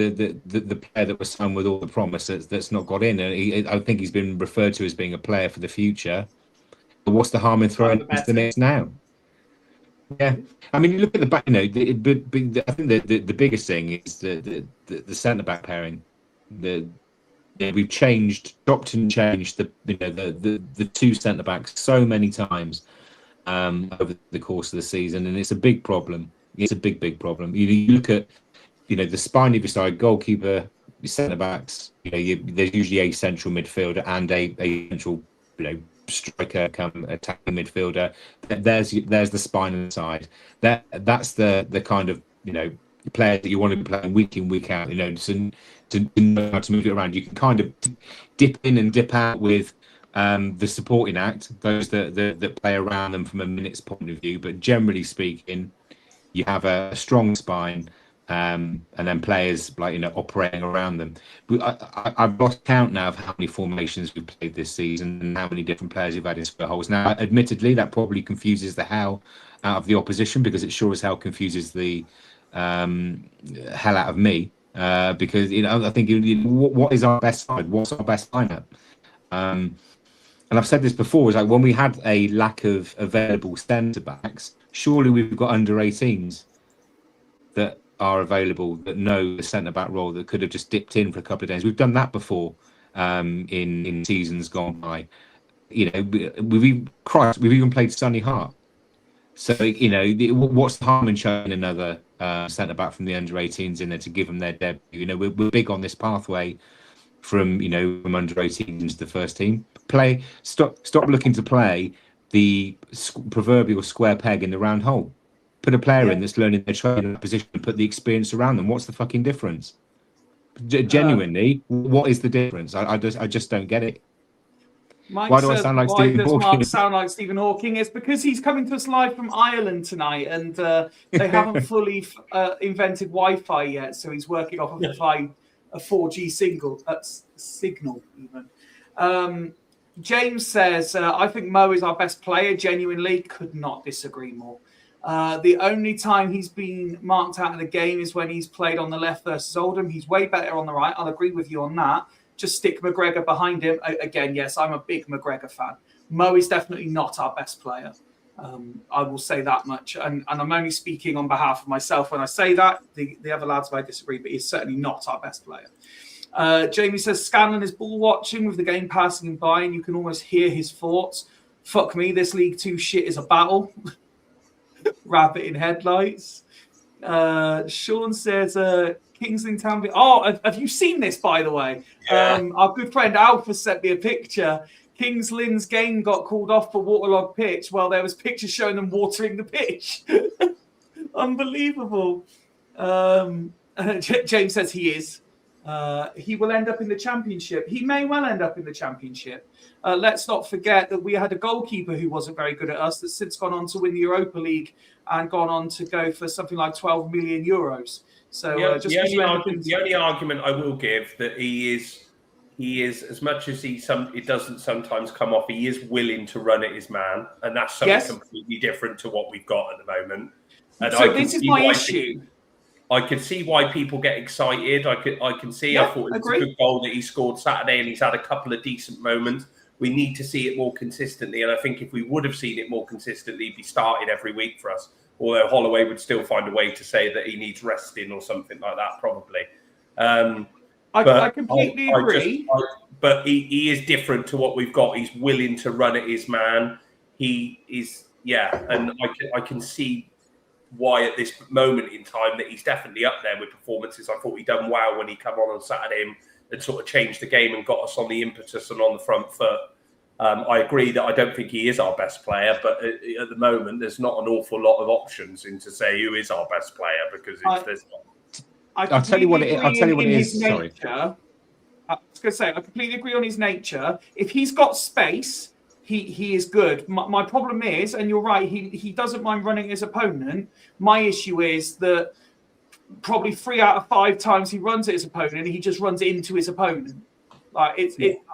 that was signed with all the promise that's not got in. And I think he's been referred to as being a player for the future. But what's the harm in throwing the mix now? Yeah, I mean, you look at the back. I think the biggest thing is the centre back pairing. We've dropped and changed the two centre backs so many times over the course of the season, and it's a big problem. It's a big problem. You look at the spine of your side, goalkeeper, your centre backs. There's usually a central midfielder and a central striker come attacking midfielder. There's the spine on the side. That's the kind of player that you want to be playing week in, week out. To know how to move it around. You can kind of dip in and dip out with the supporting act, those that play around them from a minute's point of view. But generally speaking, you have a strong spine, and then players operating around them. I've lost count now of how many formations we've played this season and how many different players we've had in square holes. Now, admittedly, that probably confuses the hell out of the opposition, because it sure as hell confuses the hell out of me. Because I think what is our best side? What's our best lineup? And I've said this before: is like when we had a lack of available centre backs, surely we've got under 18s that are available that know the centre back role that could have just dipped in for a couple of days. We've done that before in seasons gone by. We've even played Sonny Hart. So what's the harm in showing another centre back from the under 18s in there to give them their debut? We're big on this pathway from under 18s to the first team. Stop looking to play the proverbial square peg in the round hole. Put a player in that's learning their trade in that position and put the experience around them. What's the fucking difference? Genuinely, what is the difference? I just don't get it. Why do I sound like Stephen Hawking? Mark sound like Stephen Hawking? It's because he's coming to us live from Ireland tonight, and they haven't fully invented Wi-Fi yet, so he's working off of a 4G signal even. James says, I think Mo is our best player. Genuinely, could not disagree more. The only time he's been marked out of the game is when he's played on the left versus Oldham. He's way better on the right. I'll agree with you on that. Just stick McGregor behind him. Again, yes, I'm a big McGregor fan. Mo is definitely not our best player. I will say that much. And I'm only speaking on behalf of myself when I say that. The other lads might disagree, but he's certainly not our best player. Jamie says, Scanlon is ball watching with the game passing him by, and you can almost hear his thoughts. Fuck me, this League 2 shit is a battle. Rabbit in headlights. Sean says, Kingsley Town. Oh, have you seen this, by the way? Yeah. Our good friend Alpha sent me a picture. Kings Lynn's game got called off for waterlogged pitch while there was pictures showing them watering the pitch. Unbelievable. James says he is. He will end up in the championship. He may well end up in the championship. Let's not forget that we had a goalkeeper who wasn't very good at us that's since gone on to win the Europa League and gone on to go for something like 12 million euros. So the only argument I will give that he is as much as it doesn't sometimes come off, he is willing to run at his man, and that's something completely different to what we've got at the moment. And so this is my issue. I could see why people get excited. I can see. I thought it was a good goal that he scored Saturday, and he's had a couple of decent moments. We need to see it more consistently, and I think if we would have seen it more consistently, he'd be started every week for us. Although Holloway would still find a way to say that he needs resting or something like that, probably. I completely agree. But he is different to what we've got. He's willing to run at his man. He is, and I can see why at this moment in time that he's definitely up there with performances. I thought he done well when he came on Saturday and sort of changed the game and got us on the impetus and on the front foot. I agree that I don't think he is our best player, but at the moment there's not an awful lot of options in to say who is our best player because there's not. I'll tell you what it is. Sorry. I was going to say, I completely agree on his nature. If he's got space, he is good. My problem is, and you're right, he doesn't mind running his opponent. My issue is that probably 3 out of 5 times he runs at his opponent, he just runs into his opponent. Like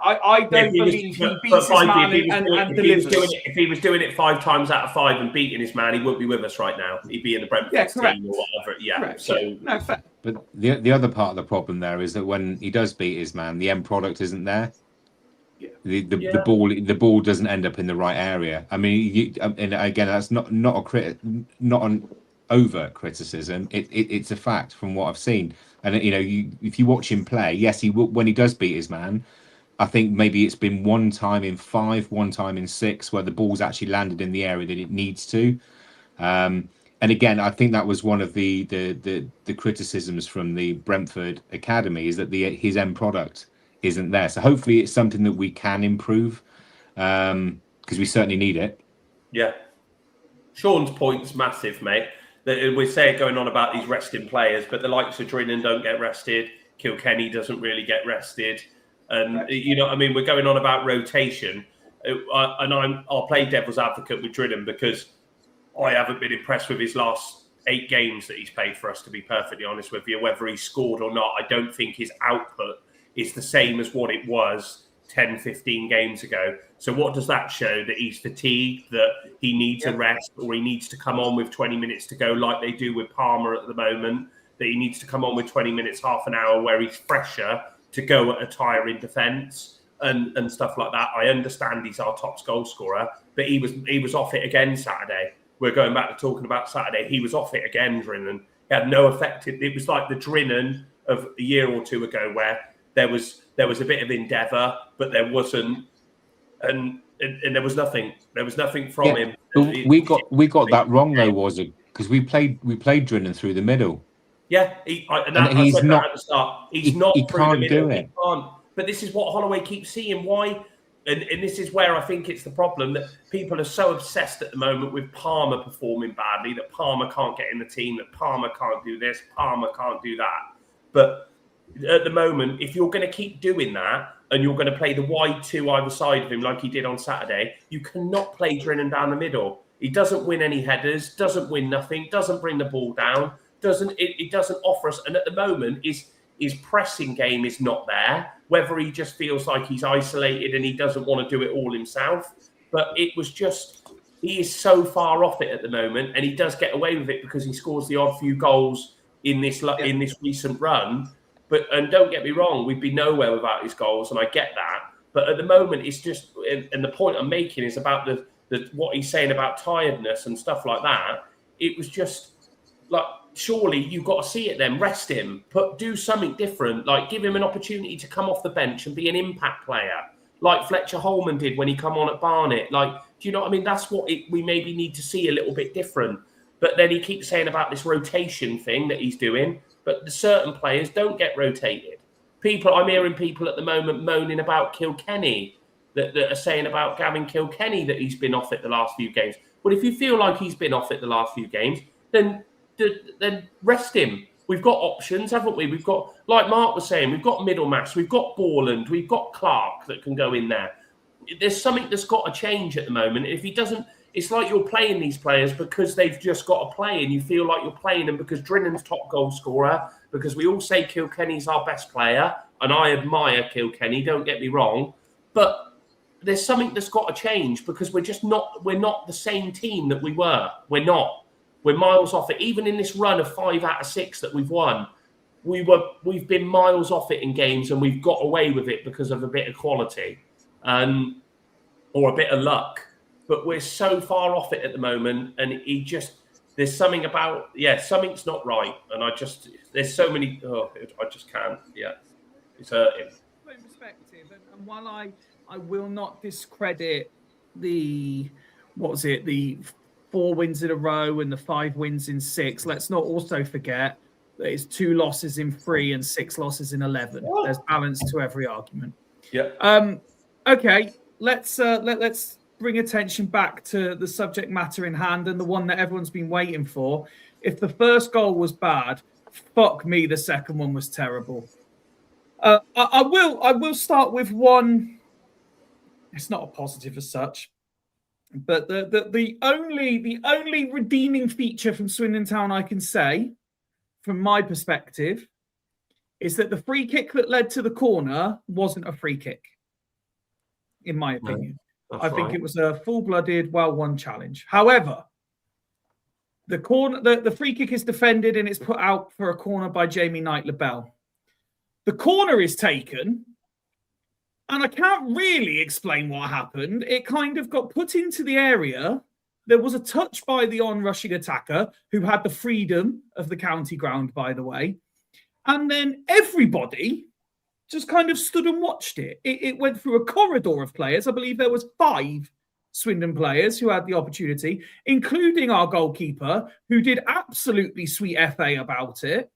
I don't believe he beats his man and delivers. If he was doing it 5 times out of 5 and beating his man, he wouldn't be with us right now. He'd be in the Brentford team or whatever. Yeah, correct. So no, fair. But the other part of the problem there is that when he does beat his man, the end product isn't there. Yeah. The ball doesn't end up in the right area. I mean, and again, that's not an overt criticism. It's a fact from what I've seen. And if you watch him play, yes, when he does beat his man, I think maybe it's been 1 time in 5, 1 time in 6 where the ball's actually landed in the area that it needs to. And again, I think that was one of the criticisms from the Brentford Academy, is that his end product isn't there. So hopefully it's something that we can improve, because we certainly need it. Yeah. Sean's point's massive, mate. We say it going on about these resting players, but the likes of Drinnan don't get rested. Kilkenny doesn't really get rested. And, we're going on about rotation. And I'll play devil's advocate with Drinnan because I haven't been impressed with his last 8 games that he's played for us, to be perfectly honest with you. Whether he scored or not, I don't think his output is the same as what it was 10, 15 games ago. So what does that show? That he's fatigued, that he needs a rest, or he needs to come on with 20 minutes to go like they do with Palmer at the moment, that he needs to come on with 20 minutes, half an hour, where he's fresher to go at a tire in defence and stuff like that. I understand he's our top goal scorer, but he was off it again Saturday. We're going back to talking about Saturday. He was off it again, Drinnan. He had no effect. It was like the Drinnan of a year or 2 ago where there was a bit of endeavour, but there wasn't, and there was nothing. There was nothing from him. We got that wrong though, was it? Because we played Drinnan through the middle. Yeah, he's not. He's not. He can't do it. But this is what Holloway keeps seeing. Why? And this is where I think it's the problem, that people are so obsessed at the moment with Palmer performing badly, that Palmer can't get in the team, that Palmer can't do this, Palmer can't do that. But at the moment, if you're going to keep doing that and you're going to play the wide 2 either side of him like he did on Saturday, you cannot play Drinnan down the middle. He doesn't win any headers, doesn't win nothing, doesn't bring the ball down, it doesn't offer us. And at the moment, his pressing game is not there. Whether he just feels like he's isolated and he doesn't want to do it all himself. But it was just, he is so far off it at the moment, and he does get away with it because he scores the odd few goals in this recent run. And don't get me wrong, we'd be nowhere without his goals, and I get that. But at the moment, it's just, and the point I'm making is about the what he's saying about tiredness and stuff like that. It was just like, surely you've got to see it then. Rest him, do something different. Like, give him an opportunity to come off the bench and be an impact player, like Fletcher Holman did when he come on at Barnet. Like, do you know what I mean? That's what we maybe need to see a little bit different. But then he keeps saying about this rotation thing that he's doing, but the certain players don't get rotated. I'm hearing people at the moment moaning about Kilkenny that are saying about Gavin Kilkenny that he's been off it the last few games. Well, if you feel like he's been off it the last few games, then rest him. We've got options, haven't we? We've got, like Mark was saying, we've got Middlemass, we've got Borland, we've got Clark that can go in there. There's something that's got to change at the moment. If he doesn't, it's like you're playing these players because they've just got to play, and you feel like you're playing them because Drinnan's top goal scorer, because we all say Kilkenny's our best player, and I admire Kilkenny, don't get me wrong, but there's something that's got to change because we're not the same team that we were. We're not. We're miles off it. Even in this run of 5 out of 6 that we've won, we've been miles off it in games, and we've got away with it because of a bit of quality, or a bit of luck. But we're so far off it at the moment, and there's something about, something's not right, and there's so many. I just can't. Yeah, it's hurting. In perspective, and while I will not discredit the 4 wins in a row and the 5 wins in 6. Let's not also forget that it's 2 losses in 3 and 6 losses in 11. What? There's balance to every argument. Yeah. Okay. Let's bring attention back to the subject matter in hand, and the one that everyone's been waiting for. If the first goal was bad, fuck me, the second one was terrible. I will start with one. It's not a positive as such. But the only redeeming feature from Swindon Town I can say, from my perspective, is that the free kick that led to the corner wasn't a free kick, in my opinion. No, I think it was a full-blooded, well-won challenge. However, the free kick is defended and it's put out for a corner by Jamie Knight-LaBelle. The corner is taken, and I can't really explain what happened. It kind of got put into the area. There was a touch by the on-rushing attacker, who had the freedom of the county ground, by the way. And then everybody just kind of stood and watched it. It went through a corridor of players. I believe there was 5 Swindon players who had the opportunity, including our goalkeeper, who did absolutely sweet FA about it.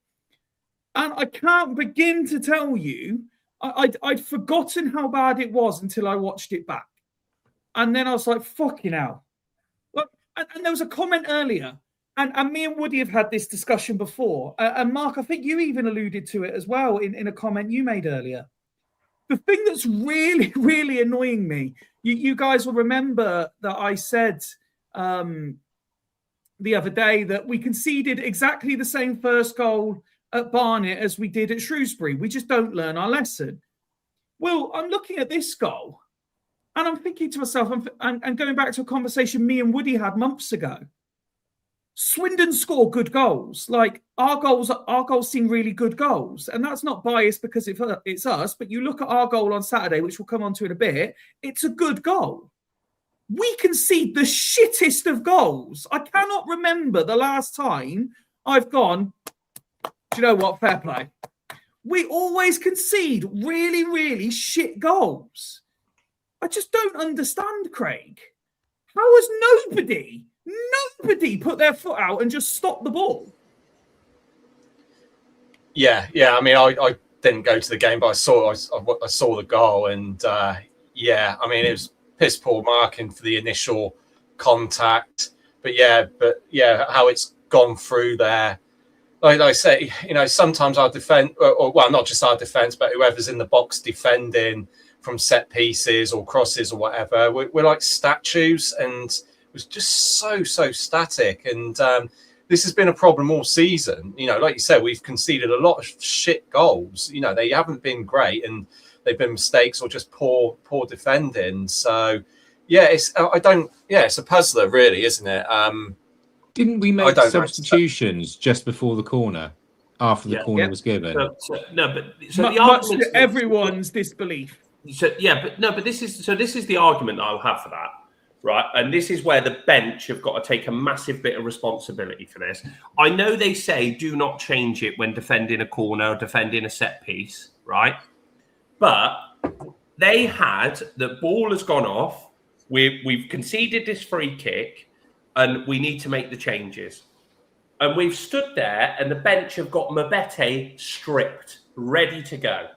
And I can't begin to tell you, I'd forgotten how bad it was until I watched it back. And then I was like, fucking hell. Look, and there was a comment earlier, and me and Woody have had this discussion before. And Mark, I think you even alluded to it as well in a comment you made earlier. The thing that's really, really annoying me, you guys will remember that I said the other day that we conceded exactly the same first goal at Barnet as we did at Shrewsbury. We just don't learn our lesson. Well, I'm looking at this goal and I'm thinking to myself, and going back to a conversation me and Woody had months ago. Swindon score good goals. Like our goals seem really good goals. And that's not biased because it's us, but you look at our goal on Saturday, which we'll come on to in a bit, it's a good goal. We concede the shittest of goals. I cannot remember the last time I've gone, do you know what? Fair play. We always concede really, really shit goals. I just don't understand, Craig. How has nobody put their foot out and just stopped the ball? Yeah. I mean, I didn't go to the game, but I saw the goal, and I mean, it was piss poor marking for the initial contact. But how it's gone through there. Like I say, sometimes our defense, or not just our defense, but whoever's in the box defending from set pieces or crosses or whatever, we're like statues, and it was just so static. And this has been a problem all season. You know, like you said, we've conceded a lot of shit goals. You know, they haven't been great, and they've been mistakes or just poor defending. So, yeah, it's a puzzler, really, isn't it? Didn't we make substitutions just before the corner, after the corner was given? The much to everyone's disbelief. But this is the argument I'll have for that, right? And this is where the bench have got to take a massive bit of responsibility for this. I know they say do not change it when defending a corner or defending a set piece, right? But they had the ball has gone off. We've conceded this free kick, and we need to make the changes. And we've stood there, and the bench have got Mabete stripped, ready to go.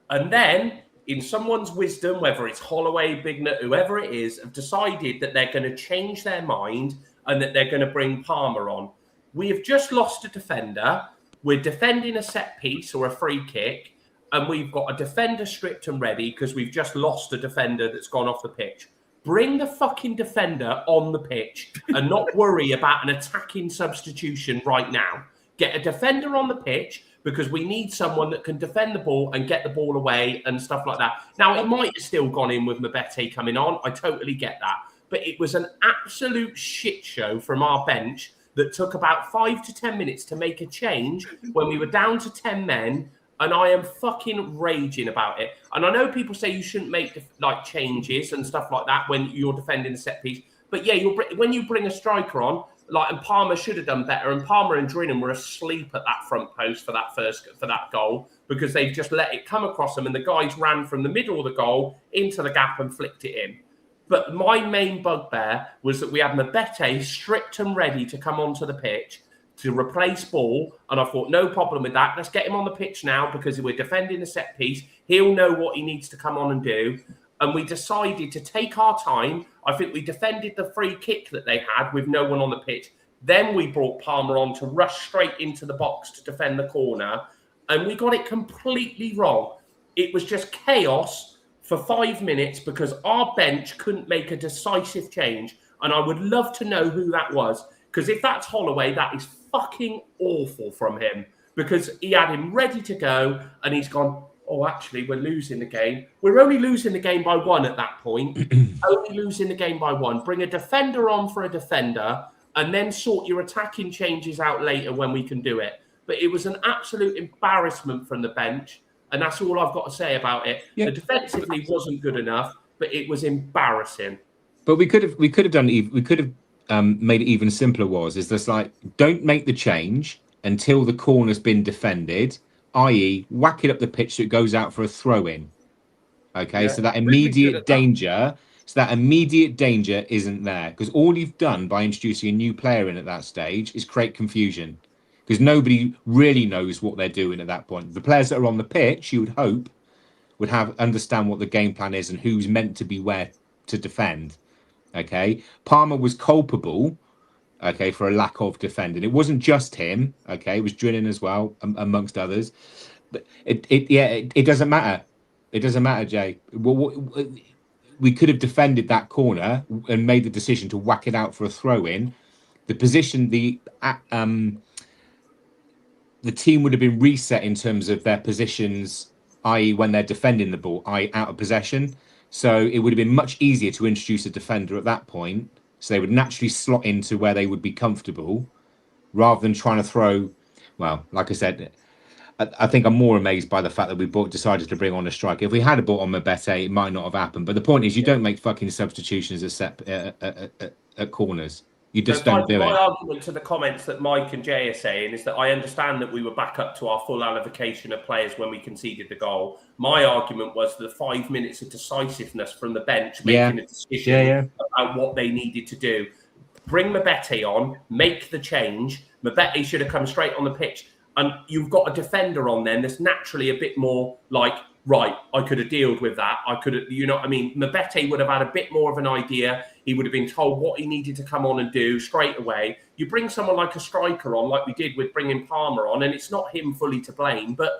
And then, in someone's wisdom, whether it's Holloway, Bignett, whoever it is, have decided that they're going to change their mind and that they're going to bring Palmer on. We have just lost a defender. We're defending a set piece or a free kick, and we've got a defender stripped and ready because we've just lost a defender that's gone off the pitch. Bring the fucking defender on the pitch and not worry about an attacking substitution right now. Get a defender on the pitch because we need someone that can defend the ball and get the ball away and stuff like that. Now, it might have still gone in with Mabete coming on. I totally get that. But it was an absolute shit show from our bench that took about 5 to 10 minutes to make a change when we were down to 10 men. And I am fucking raging about it. And I know people say you shouldn't make changes and stuff like that when you're defending a set piece. But yeah, when you bring a striker on, and Palmer should have done better. And Palmer and Drinham were asleep at that front post for that goal because they've just let it come across them, and the guys ran from the middle of the goal into the gap and flicked it in. But my main bugbear was that we had Mabete stripped and ready to come onto the pitch to replace Ball, and I thought, no problem with that. Let's get him on the pitch now because we're defending a set piece. He'll know what he needs to come on and do. And we decided to take our time. I think we defended the free kick that they had with no one on the pitch. Then we brought Palmer on to rush straight into the box to defend the corner, and we got it completely wrong. It was just chaos for 5 minutes because our bench couldn't make a decisive change, and I would love to know who that was, because if that's Holloway, that is fucking awful from him, because he had him ready to go and he's gone, oh, actually, we're losing the game. We're only losing the game by 1 at that point. Only losing the game by 1. Bring a defender on for a defender and then sort your attacking changes out later when we can do it. But it was an absolute embarrassment from the bench, and that's all I've got to say about it. Yeah. The defensively wasn't good enough, but it was embarrassing. But we could have made it even simpler. Is this don't make the change until the corner's been defended, i.e. whack it up the pitch so it goes out for a throw-in. Okay, so that immediate danger isn't there, because all you've done by introducing a new player in at that stage is create confusion, because nobody really knows what they're doing at that point. The players that are on the pitch, you would hope, would understand what the game plan is and who's meant to be where to defend. Okay, Palmer was culpable, okay, for a lack of defending. It wasn't just him, okay, it was Drinham as well, amongst others. But it doesn't matter. It doesn't matter, Jay. We could have defended that corner and made the decision to whack it out for a throw-in. The position, the team would have been reset in terms of their positions, i.e. when they're defending the ball, i.e. out of possession. So it would have been much easier to introduce a defender at that point. So they would naturally slot into where they would be comfortable rather than trying to throw. Well, like I said, I think I'm more amazed by the fact that we decided to bring on a striker. If we had bought on Mabete, it might not have happened. But the point is, you don't make fucking substitutions at corners. You just don't do it. My argument to the comments that Mike and Jay are saying is that I understand that we were back up to our full allocation of players when we conceded the goal. My argument was the 5 minutes of decisiveness from the bench, making a decision about what they needed to do. Bring Mabete on, make the change. Mabete should have come straight on the pitch. And you've got a defender on then that's naturally a bit more like, right, I could have dealt with that. I could have, you know what I mean? Mabete would have had a bit more of an idea. He would have been told what he needed to come on and do straight away. You bring someone like a striker on, like we did with bringing Palmer on, and it's not him fully to blame, but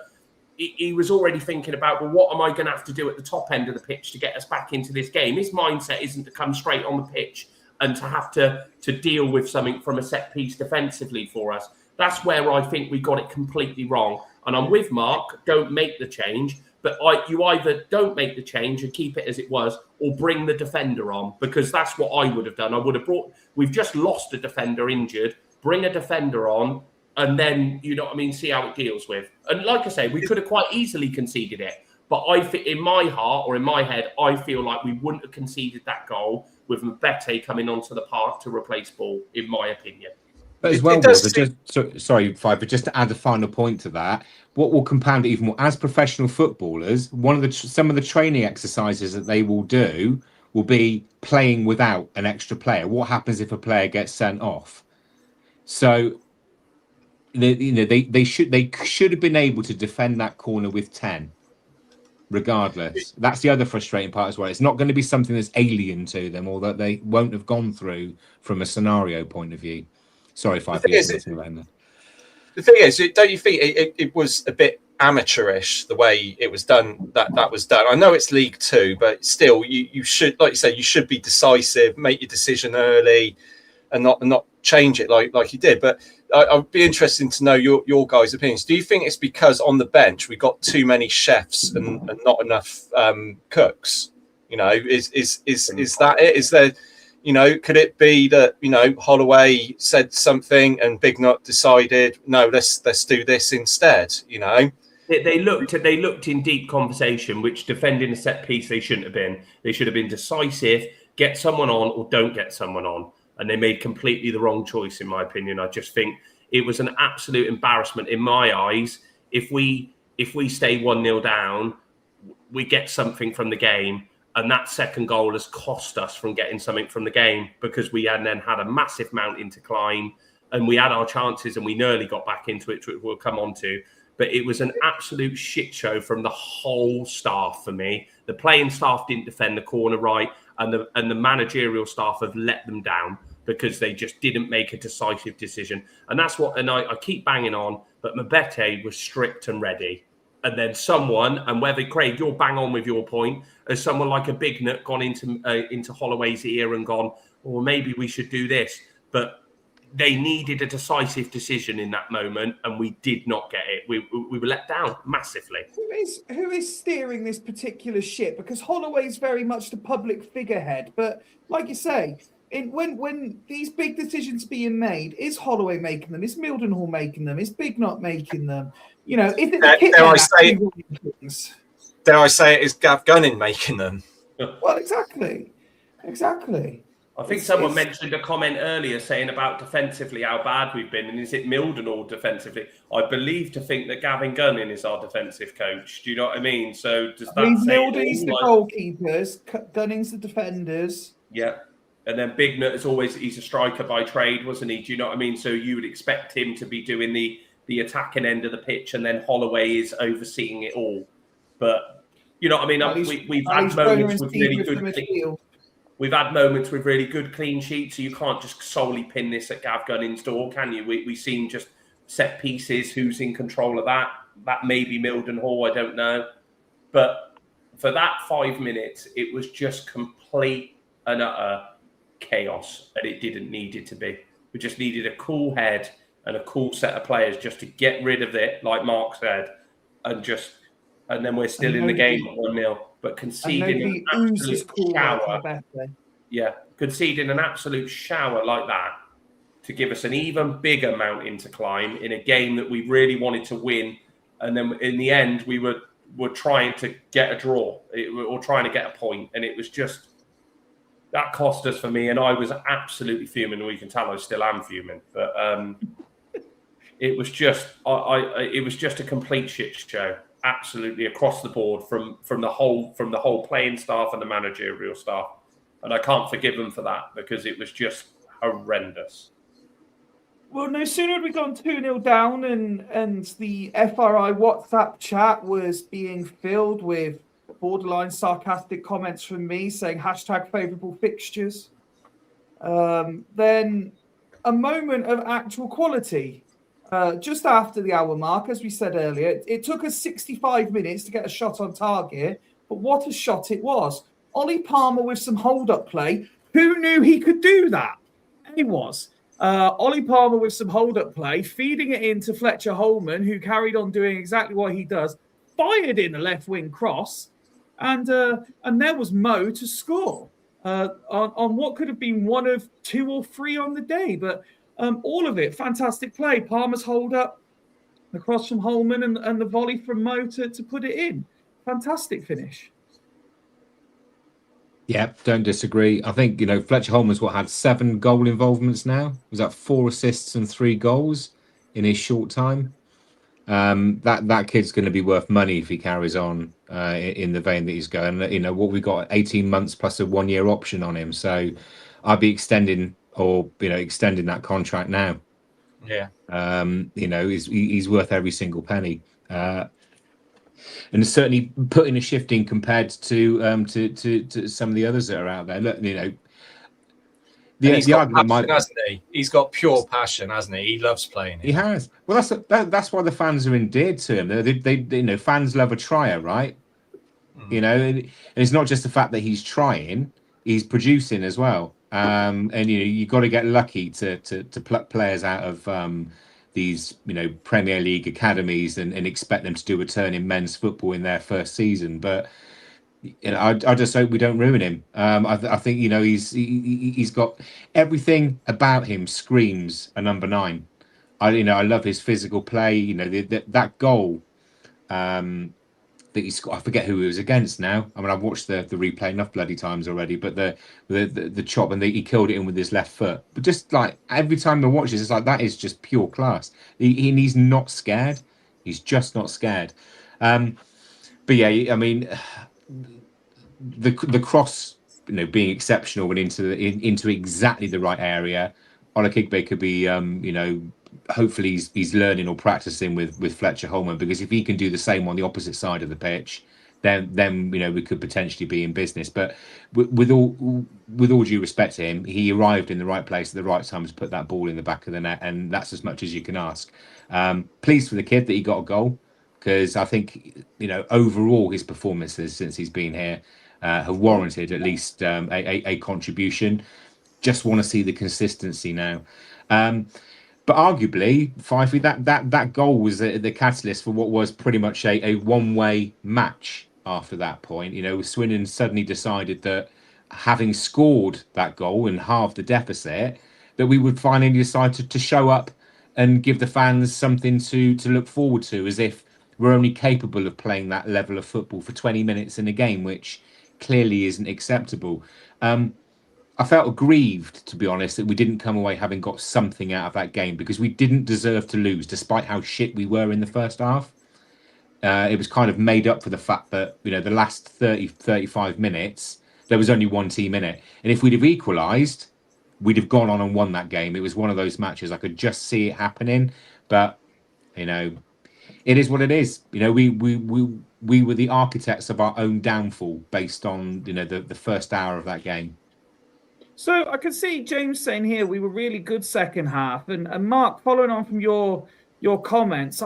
he was already thinking about, well, what am I going to have to do at the top end of the pitch to get us back into this game? His mindset isn't to come straight on the pitch and to have to deal with something from a set piece defensively for us. That's where I think we got it completely wrong. And I'm with Mark, don't make the change, but you either don't make the change and keep it as it was, or bring the defender on, because that's what I would have done. I would have we've just lost a defender injured, bring a defender on, and then, you know what I mean, see how it deals with. And like I say, we could have quite easily conceded it. But in my heart or in my head, I feel like we wouldn't have conceded that goal with Mbete coming onto the park to replace Ball, in my opinion. But as well, sorry, Five, but just to add a final point to that, what will compound it even more, as professional footballers, some of the training exercises that they will do will be playing without an extra player. What happens if a player gets sent off? So they should have been able to defend that corner with 10. Regardless, that's the other frustrating part as well. It's not going to be something that's alien to them or that they won't have gone through from a scenario point of view. Sorry, Five. The thing is, don't you think it was a bit amateurish the way it was done? That was done. I know it's League Two, but still, you should, like you said, you should be decisive, make your decision early, and not change it like you did. But I'd be interested to know your guys' opinions. Do you think it's because on the bench we got too many chefs and not enough cooks? You know, is that it? Is there, you know, could it be that, you know, Holloway said something and Big Nut decided, no, let's do this instead? You know, they looked in deep conversation, which defending a set piece they shouldn't have been. They should have been decisive, get someone on or don't get someone on. And they made completely the wrong choice, in my opinion. I just think it was an absolute embarrassment in my eyes. If we stay 1-0 down, we get something from the game. And that second goal has cost us from getting something from the game, because we had then had a massive mountain to climb and we had our chances and we nearly got back into it, which we'll come on to. But it was an absolute shit show from the whole staff for me. The playing staff didn't defend the corner right, and the managerial staff have let them down because they just didn't make a decisive decision. And that's what, and I keep banging on, but Mbete was strict and ready. And then someone, and whether, Craig, you'll bang on with your point, as someone like a Big Nut gone into Holloway's ear and gone, well, maybe we should do this. But they needed a decisive decision in that moment, and we did not get it. We were let down massively. Who is steering this particular ship? Because Holloway's very much the public figurehead. But like you say, when these big decisions being made, is Holloway making them? Is Mildenhall making them? Is Big Nut making them? You know, is it the kit? Dare I say it is Gav Gunning making them? Well, exactly. I think someone mentioned a comment earlier saying about defensively how bad we've been, and is it Mildenhall defensively? I believe to think that Gavin Gunning is our defensive coach. Do you know what I mean? So does that say Milden's the goalkeepers, Gunning's the defenders? Yeah. And then Big Nut is always, he's a striker by trade, wasn't he? Do you know what I mean? So you would expect him to be doing the attacking end of the pitch, and then Holloway is overseeing it all. But you know what I mean? We've had moments with really good. We've had moments with really good clean sheets, so you can't just solely pin this at Gav Gunning's door, can you? We've seen just set pieces. Who's in control of that? That may be Mildenhall, I don't know. But for that 5 minutes, it was just complete and utter chaos, and it didn't need it to be. We just needed a cool head and a cool set of players just to get rid of it, like Mark said, and then we're still in the game at 1-0. But conceding an absolute shower, conceding an absolute shower like that to give us an even bigger mountain to climb in a game that we really wanted to win, and then in the end we were trying to get a draw or trying to get a point, and it was just that cost us for me, and I was absolutely fuming. And you can tell I still am fuming, but it was just it was just a complete shit show. Absolutely across the board from the whole playing staff and the managerial staff, and I can't forgive them for that because it was just horrendous. Well, no sooner had we gone 2-0 down, and the FRI WhatsApp chat was being filled with borderline sarcastic comments from me saying #favourable fixtures. Then a moment of actual quality. Just after the hour mark, as we said earlier, it took us 65 minutes to get a shot on target, but what a shot it was. Ollie Palmer with some hold-up play, Who knew he could do that? He was. Ollie Palmer with some hold-up play, feeding it into Fletcher Holman, who carried on doing exactly what he does, fired in a left-wing cross, and there was Mo to score on what could have been one of 2 or 3 on the day. But all of it, fantastic play. Palmer's hold-up, the cross from Holman, and the volley from Mo to put it in. Fantastic finish. Yeah, don't disagree. I think, Fletcher Holman's had 7 goal involvements now. Was that 4 assists and 3 goals in his short time? That kid's going to be worth money if he carries on in the vein that he's going. What we got 18 months plus a 1-year option on him. So I'd be extending that contract now. Yeah. He's worth every single penny. And certainly putting a shift in compared to some of the others that are out there. Look, he's the got argument passion, hasn't he? He's got pure passion, hasn't he? He loves playing it. He has. Well, that's why the fans are endeared to him. They fans love a trier, right? And it's not just the fact that he's trying; he's producing as well. And you got to get lucky to pluck players out of these Premier League academies and expect them to do a turn in men's football in their first season. But I just hope we don't ruin him. I think he's got everything about him screams a number 9. I love his physical play. That goal that he scored. I forget who it was against now. I mean, I've watched the replay enough bloody times already. But the chop, and he killed it in with his left foot. But just like every time I watch this, it's like that is just pure class. He's not scared. He's just not scared. But yeah, I mean, the cross, being exceptional and into exactly the right area. Ola Kigbe could be, hopefully he's learning or practicing with Fletcher Holman, because if he can do the same on the opposite side of the pitch, then we could potentially be in business. But with all due respect to him, he arrived in the right place at the right time to put that ball in the back of the net, and that's as much as you can ask. Pleased for the kid that he got a goal, because I think overall his performances since he's been here have warranted at least a contribution. Just want to see the consistency now. But arguably, Fifey, that goal was the catalyst for what was pretty much a one-way match after that point. Swindon suddenly decided that having scored that goal and halved the deficit, that we would finally decide to show up and give the fans something to look forward to, as if we're only capable of playing that level of football for 20 minutes in a game, which clearly isn't acceptable. I felt aggrieved, to be honest, that we didn't come away having got something out of that game, because we didn't deserve to lose, despite how shit we were in the first half. It was kind of made up for the fact that, the last 35 minutes, there was only one team in it. And if we'd have equalised, we'd have gone on and won that game. It was one of those matches. I could just see it happening. But, it is what it is. We were the architects of our own downfall based on, the first hour of that game. So I can see James saying here we were really good second half, and Mark, following on from your comments,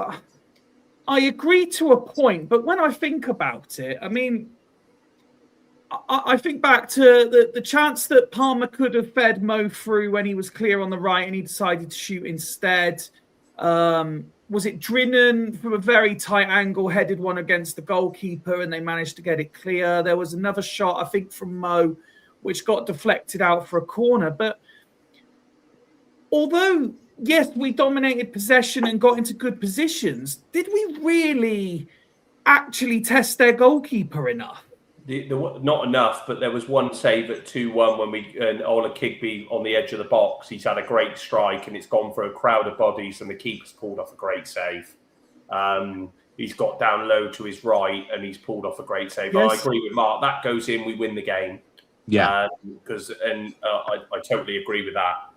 I agree to a point, but when I think about it, I mean, I think back to the chance that Palmer could have fed Mo through when he was clear on the right and he decided to shoot instead. Was it Drinnen from a very tight angle headed one against the goalkeeper and they managed to get it clear? There was another shot, I think, from Mo, which got deflected out for a corner. But although, yes, we dominated possession and got into good positions, did we really actually test their goalkeeper enough? Not enough, but there was one save at 2-1 when Ola Kigbe on the edge of the box. He's had a great strike and it's gone for a crowd of bodies and the keeper's pulled off a great save. He's got down low to his right and he's pulled off a great save. Yes. I agree with Mark. That goes in, we win the game. Yeah, I totally agree with that.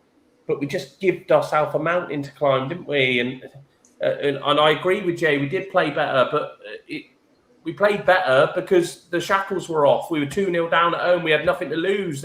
But we just gave ourselves a mountain to climb, didn't we? And I agree with Jay. We did play better, but we played better because the shackles were off. We were 2-0 down at home. We had nothing to lose.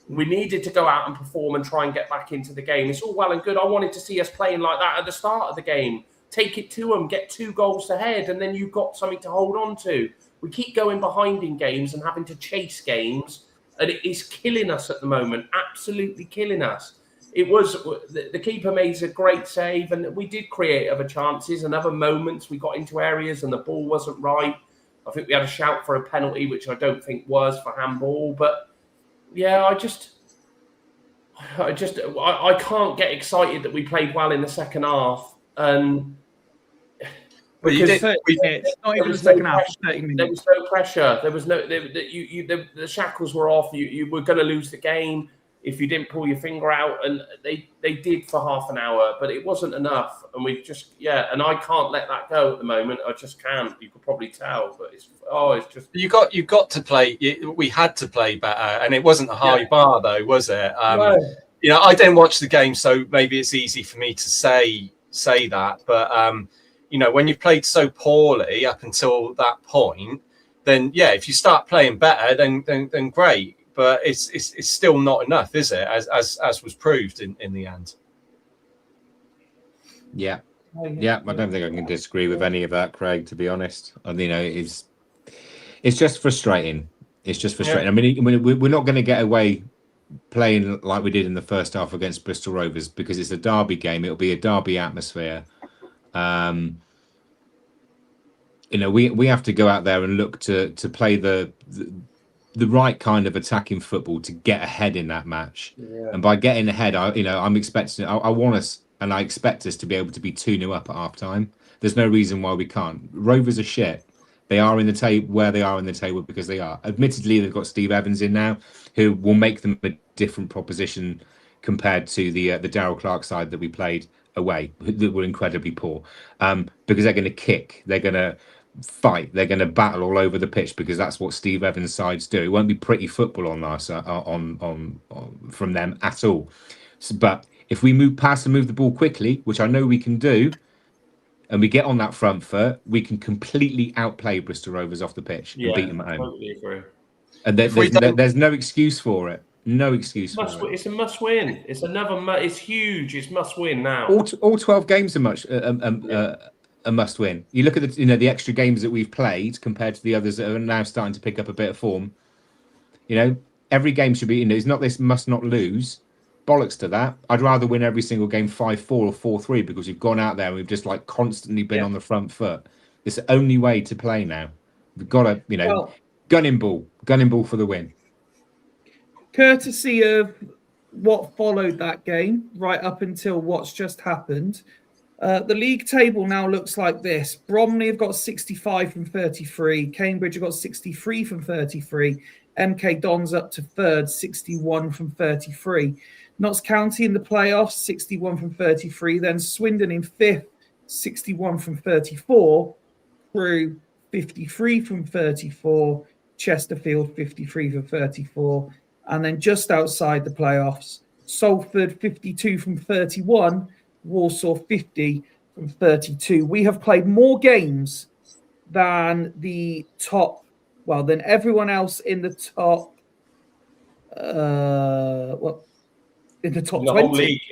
We needed to go out and perform and try and get back into the game. It's all well and good. I wanted to see us playing like that at the start of the game. Take it to them, get 2 goals ahead, and then you've got something to hold on to. We keep going behind in games and having to chase games. and it is killing us at the moment. Absolutely killing us. It was the keeper made a great save, and we did create other chances and other moments. We got into areas, and the ball wasn't right. I think we had a shout for a penalty, which I don't think was for handball. But yeah, I can't get excited that we played well in the second half. And Well, you did. 30 minutes, not even the was no second half, pressure. 30 There minutes. was no pressure. There was no. The shackles were off. You were going to lose the game if you didn't pull your finger out, and they did for half an hour, but it wasn't enough. And we just and I can't let that go at the moment. I just can't. You could probably tell, but it's just You got to play. We had to play better, and it wasn't a high bar though, was it? No. You know, I didn't watch the game, so maybe it's easy for me to say that, but you know, when you've played so poorly up until that point, then if you start playing better, then great. But it's still not enough, is it? As was proved in the end. Yeah, I don't think I can disagree with any of that, Craig. To be honest, you know, it's just frustrating. It's just frustrating. I mean, we're not going to get away playing like we did in the first half against Bristol Rovers because it's a derby game. It'll be a derby atmosphere. You know, we have to go out there and look to play the right kind of attacking football to get ahead in that match. And by getting ahead, I'm expecting. I want us and I expect us to be able to be 2-0 up at half time. There's no reason why we can't. Rovers are shit. They are in the table where they are in the table because they are. Admittedly, they've got Steve Evans in now, who will make them a different proposition compared to the Darryl Clark side that we played away, that were incredibly poor. Because they're going to kick, they're going to fight, they're going to battle all over the pitch because that's what Steve Evans' sides do. It won't be pretty football on our side, on from them at all. But if we move the ball quickly, which I know we can do, and we get on that front foot, we can completely outplay Bristol Rovers off the pitch and beat them at home. Totally agree. And there's no excuse for it. No excuse for it. It's a must win. It's another. It's huge. It's must win now. All 12 games are a must win. You look at the extra games that we've played compared to the others that are now starting to pick up a bit of form. You know, every game should be. It's not this must not lose. Bollocks to that. I'd rather win every single game 5-4 or 4-3 because we've gone out there and we've just like constantly been on the front foot. It's the only way to play now. We've got to, gunning ball for the win. Courtesy of what followed that game, right up until what's just happened, the league table now looks like this. Bromley have got 65 from 33. Cambridge have got 63 from 33. MK Dons up to third, 61 from 33. Notts County in the playoffs, 61 from 33. Then Swindon in fifth, 61 from 34. Crewe, 53 from 34. Chesterfield, 53 from 34. And then just outside the playoffs, Salford, 52 from 31. Walsall, 50 from 32. We have played more games than the top, than everyone else in the top, in the top 20. Whole league,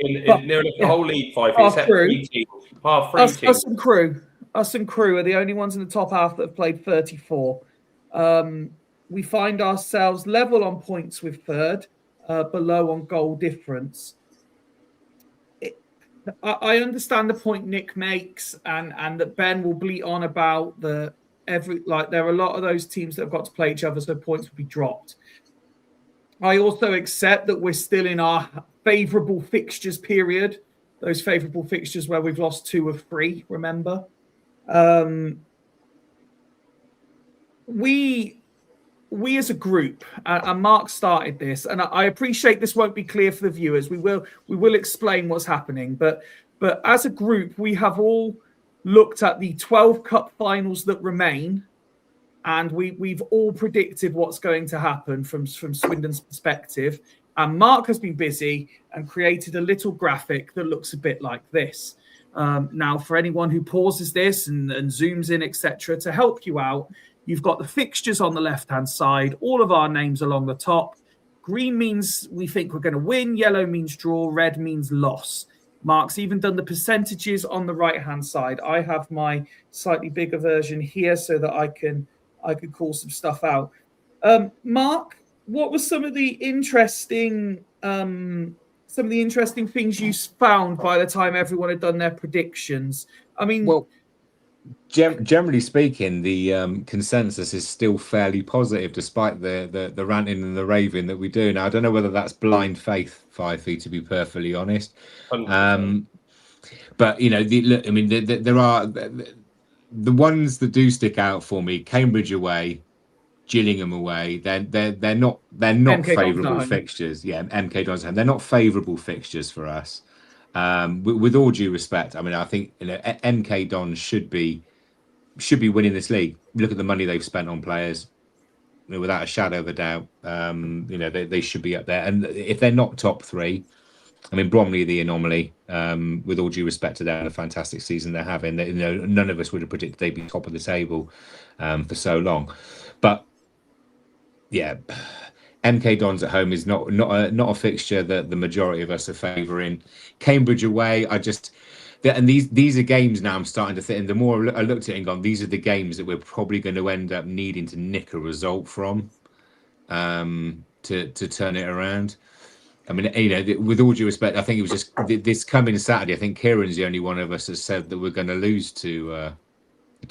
nearly the whole league, five, except three teams. Us and Crewe are the only ones in the top half that have played 34. We find ourselves level on points with third, below on goal difference. I understand the point Nick makes, and that Ben will bleat on about there are a lot of those teams that have got to play each other, so points will be dropped. I also accept that we're still in our favourable fixtures period, those favourable fixtures where we've lost 2 of 3, remember? We as a group, and Mark started this, and I appreciate this won't be clear for the viewers. We will explain what's happening, but as a group, we have all looked at the 12 cup finals that remain, and we've all predicted what's going to happen from Swindon's perspective. And Mark has been busy and created a little graphic that looks a bit like this. Now, for anyone who pauses this and zooms in, etc., to help you out, you've got the fixtures on the left-hand side, all of our names along the top. Green means we think we're going to win. Yellow means draw. Red means loss. Mark's even done the percentages on the right-hand side. I have my slightly bigger version here so that I can call some stuff out. Mark, what were some of the interesting things you found by the time everyone had done their predictions? I mean, Well, generally speaking, the consensus is still fairly positive, despite the ranting and the raving that we do. Now, I don't know whether that's blind faith, Fifey, to be perfectly honest. 100%. But look, I mean, there are the ones that do stick out for me: Cambridge away, Gillingham away. They're not MK Dons favourable at home. fixtures. Yeah, MK Dons at home. They're not favourable fixtures for us. With all due respect, I mean, I think MK Dons should be winning this league. Look at the money they've spent on players. Without a shadow of a doubt, they should be up there. And if they're not top three, I mean, Bromley are the anomaly. With all due respect to them, a fantastic season they're having. None of us would have predicted they'd be top of the table for so long. But yeah, MK Dons at home is not a fixture that the majority of us are favouring. Cambridge away, and these are games now I'm starting to think, and the more I looked at it and gone, these are the games that we're probably going to end up needing to nick a result from to turn it around. I mean, with all due respect, I think it was just this coming Saturday. I think Kieran's the only one of us that said that we're going to lose to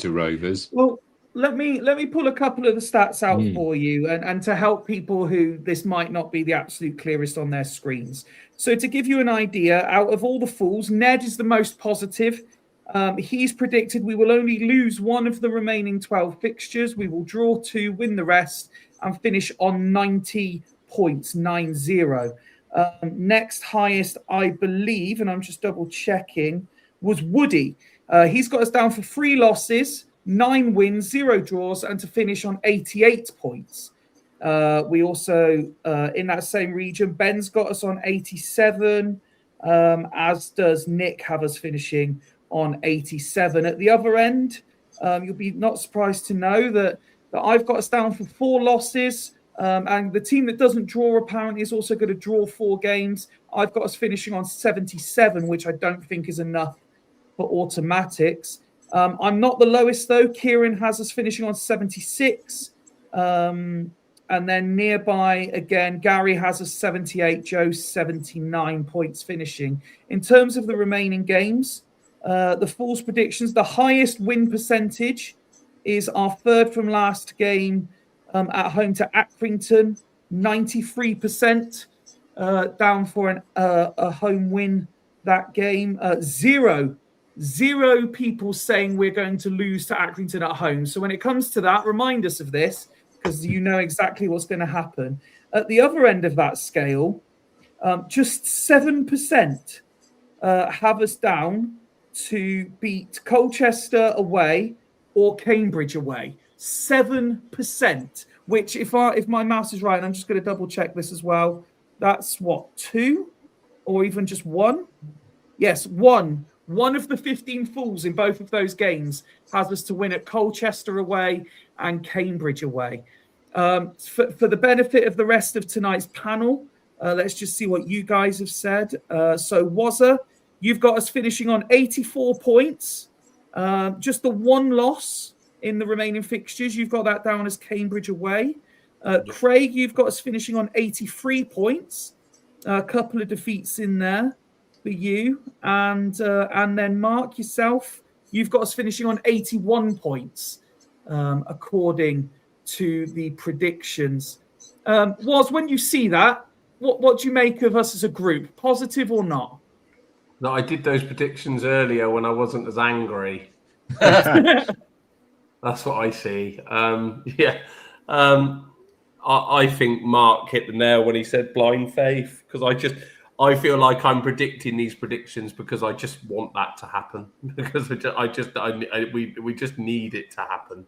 Rovers. Well, let me pull a couple of the stats out for you, and to help people who this might not be the absolute clearest on their screens. So to give you an idea, out of all the fools, Ned is the most positive. He's predicted we will only lose one of the remaining 12 fixtures. We will draw 2, win the rest, and finish on 90 points, 90. Next highest, I believe, and I'm just double checking, was Woody. He's got us down for 3 losses, 9 wins, 0 draws, and to finish on 88 points. We also, in that same region, Ben's got us on 87, as does Nick have us finishing on 87. At the other end, you'll be not surprised to know that I've got us down for 4 losses. And the team that doesn't draw apparently is also going to draw 4 games. I've got us finishing on 77, which I don't think is enough for automatics. I'm not the lowest, though. Kieran has us finishing on 76. And then nearby, again, Gary has us 78, Joe 79 points finishing. In terms of the remaining games, the Fools' predictions, the highest win percentage is our third from last game at home to Accrington, 93%, down for a home win that game. Zero people saying we're going to lose to Accrington at home. So when it comes to that, remind us of this, because you know exactly what's going to happen. At the other end of that scale, just 7% have us down to beat Colchester away or Cambridge away. 7%, which if my maths is right, and I'm just going to double check this as well, that's what, 2 or even just 1? Yes, 1. One of the 15 Fools in both of those games has us to win at Colchester away and Cambridge away. For the benefit of the rest of tonight's panel, let's just see what you guys have said. So Wazza, you've got us finishing on 84 points. Just the 1 loss in the remaining fixtures. You've got that down as Cambridge away. Craig, you've got us finishing on 83 points. A couple of defeats in there for you. And then Mark, yourself, you've got us finishing on 81 points, according to the predictions. Was, when you see that, what do you make of us as a group? Positive or not? No, I did those predictions earlier when I wasn't as angry. That's what I see. I think Mark hit the nail when he said blind faith, because I feel like I'm predicting these predictions because I just want that to happen, because we just need it to happen.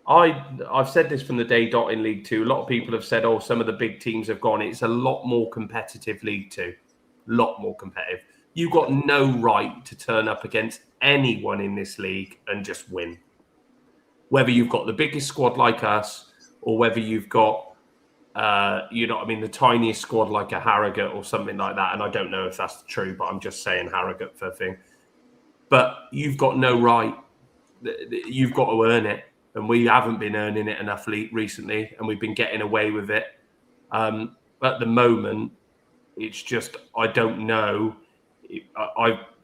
I've said this from the day dot in League Two. A lot of people have said, "Oh, some of the big teams have gone." It's a lot more competitive League Two, lot more competitive. You've got no right to turn up against anyone in this league and just win. Whether you've got the biggest squad like us, or whether you've got, the tiniest squad like a Harrogate or something like that. And I don't know if that's true, but I'm just saying Harrogate for a thing. But you've got no right. You've got to earn it. and we haven't been earning it enough recently, and we've been getting away with it. At the moment, it's just I don't know.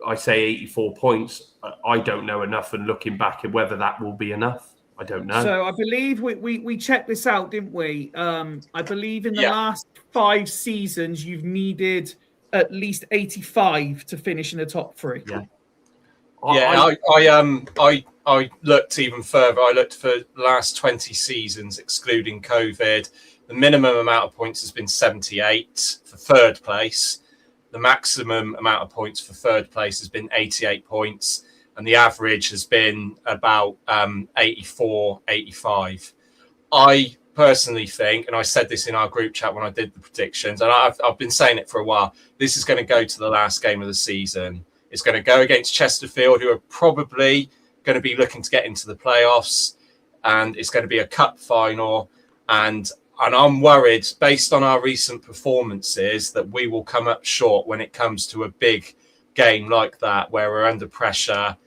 I say 84 points. I don't know enough, and looking back at whether that will be enough, I don't know. So I believe we checked this out, didn't we? I believe in the last 5 seasons, you've needed at least 85 to finish in the top 3. Yeah. I looked even further. I looked for the last 20 seasons, excluding COVID. The minimum amount of points has been 78 for third place. The maximum amount of points for third place has been 88 points. And the average has been about 84, 85. I personally think, and I said this in our group chat when I did the predictions, and I've been saying it for a while, this is going to go to the last game of the season. It's going to go against Chesterfield, who are probably going to be looking to get into the playoffs, and it's going to be a cup final. And I'm worried, based on our recent performances, that we will come up short when it comes to a big game like that, where we're under pressure.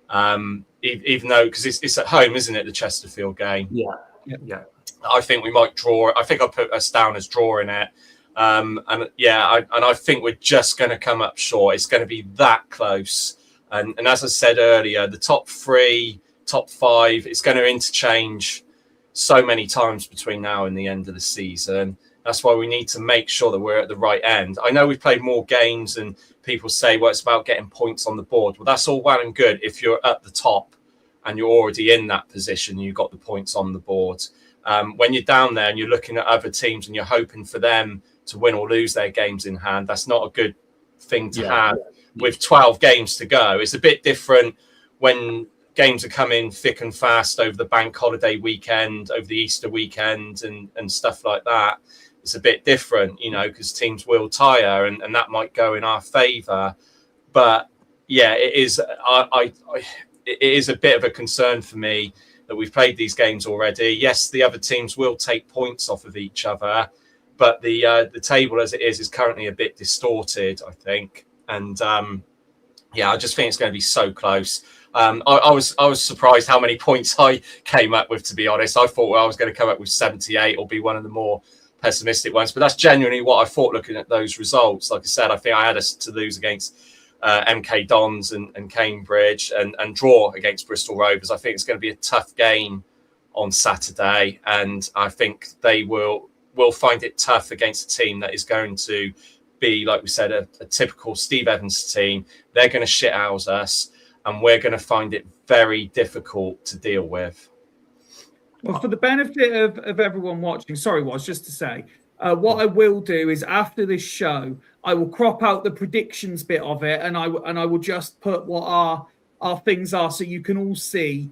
Even though, because it's at home, isn't it, the Chesterfield game? Yeah. I think we might draw. I think I'll put us down as drawing it. I think we're just going to come up short. It's going to be that close. And as I said earlier, the top 3, top 5, it's going to interchange so many times between now and the end of the season. That's why we need to make sure that we're at the right end. I know we've played more games and people say, well, it's about getting points on the board. Well, that's all well and good if you're at the top and you're already in that position, you've got the points on the board. When you're down there and you're looking at other teams and you're hoping for them to win or lose their games in hand, that's not a good thing to have with 12 games to go. It's a bit different when games are coming thick and fast over the bank holiday weekend, over the Easter weekend and stuff like that. It's a bit different, because teams will tire and that might go in our favour. But yeah, it is. It is a bit of a concern for me that we've played these games already. Yes, the other teams will take points off of each other, but the table as it is currently a bit distorted, I think. And I just think it's going to be so close. I was surprised how many points I came up with, to be honest. I thought I was going to come up with 78 or be one of the more pessimistic ones, but that's genuinely what I thought looking at those results. Like I said, I think I had us to lose against MK Dons and Cambridge and draw against Bristol Rovers. I think it's going to be a tough game on Saturday, and I think they will find it tough against a team that is going to be, like we said, a typical Steve Evans team. They're going to shithouse us, and we're going to find it very difficult to deal with. Well, for the benefit of everyone watching, just to say, what I will do is after this show, I will crop out the predictions bit of it, and I will just put what our things are, so you can all see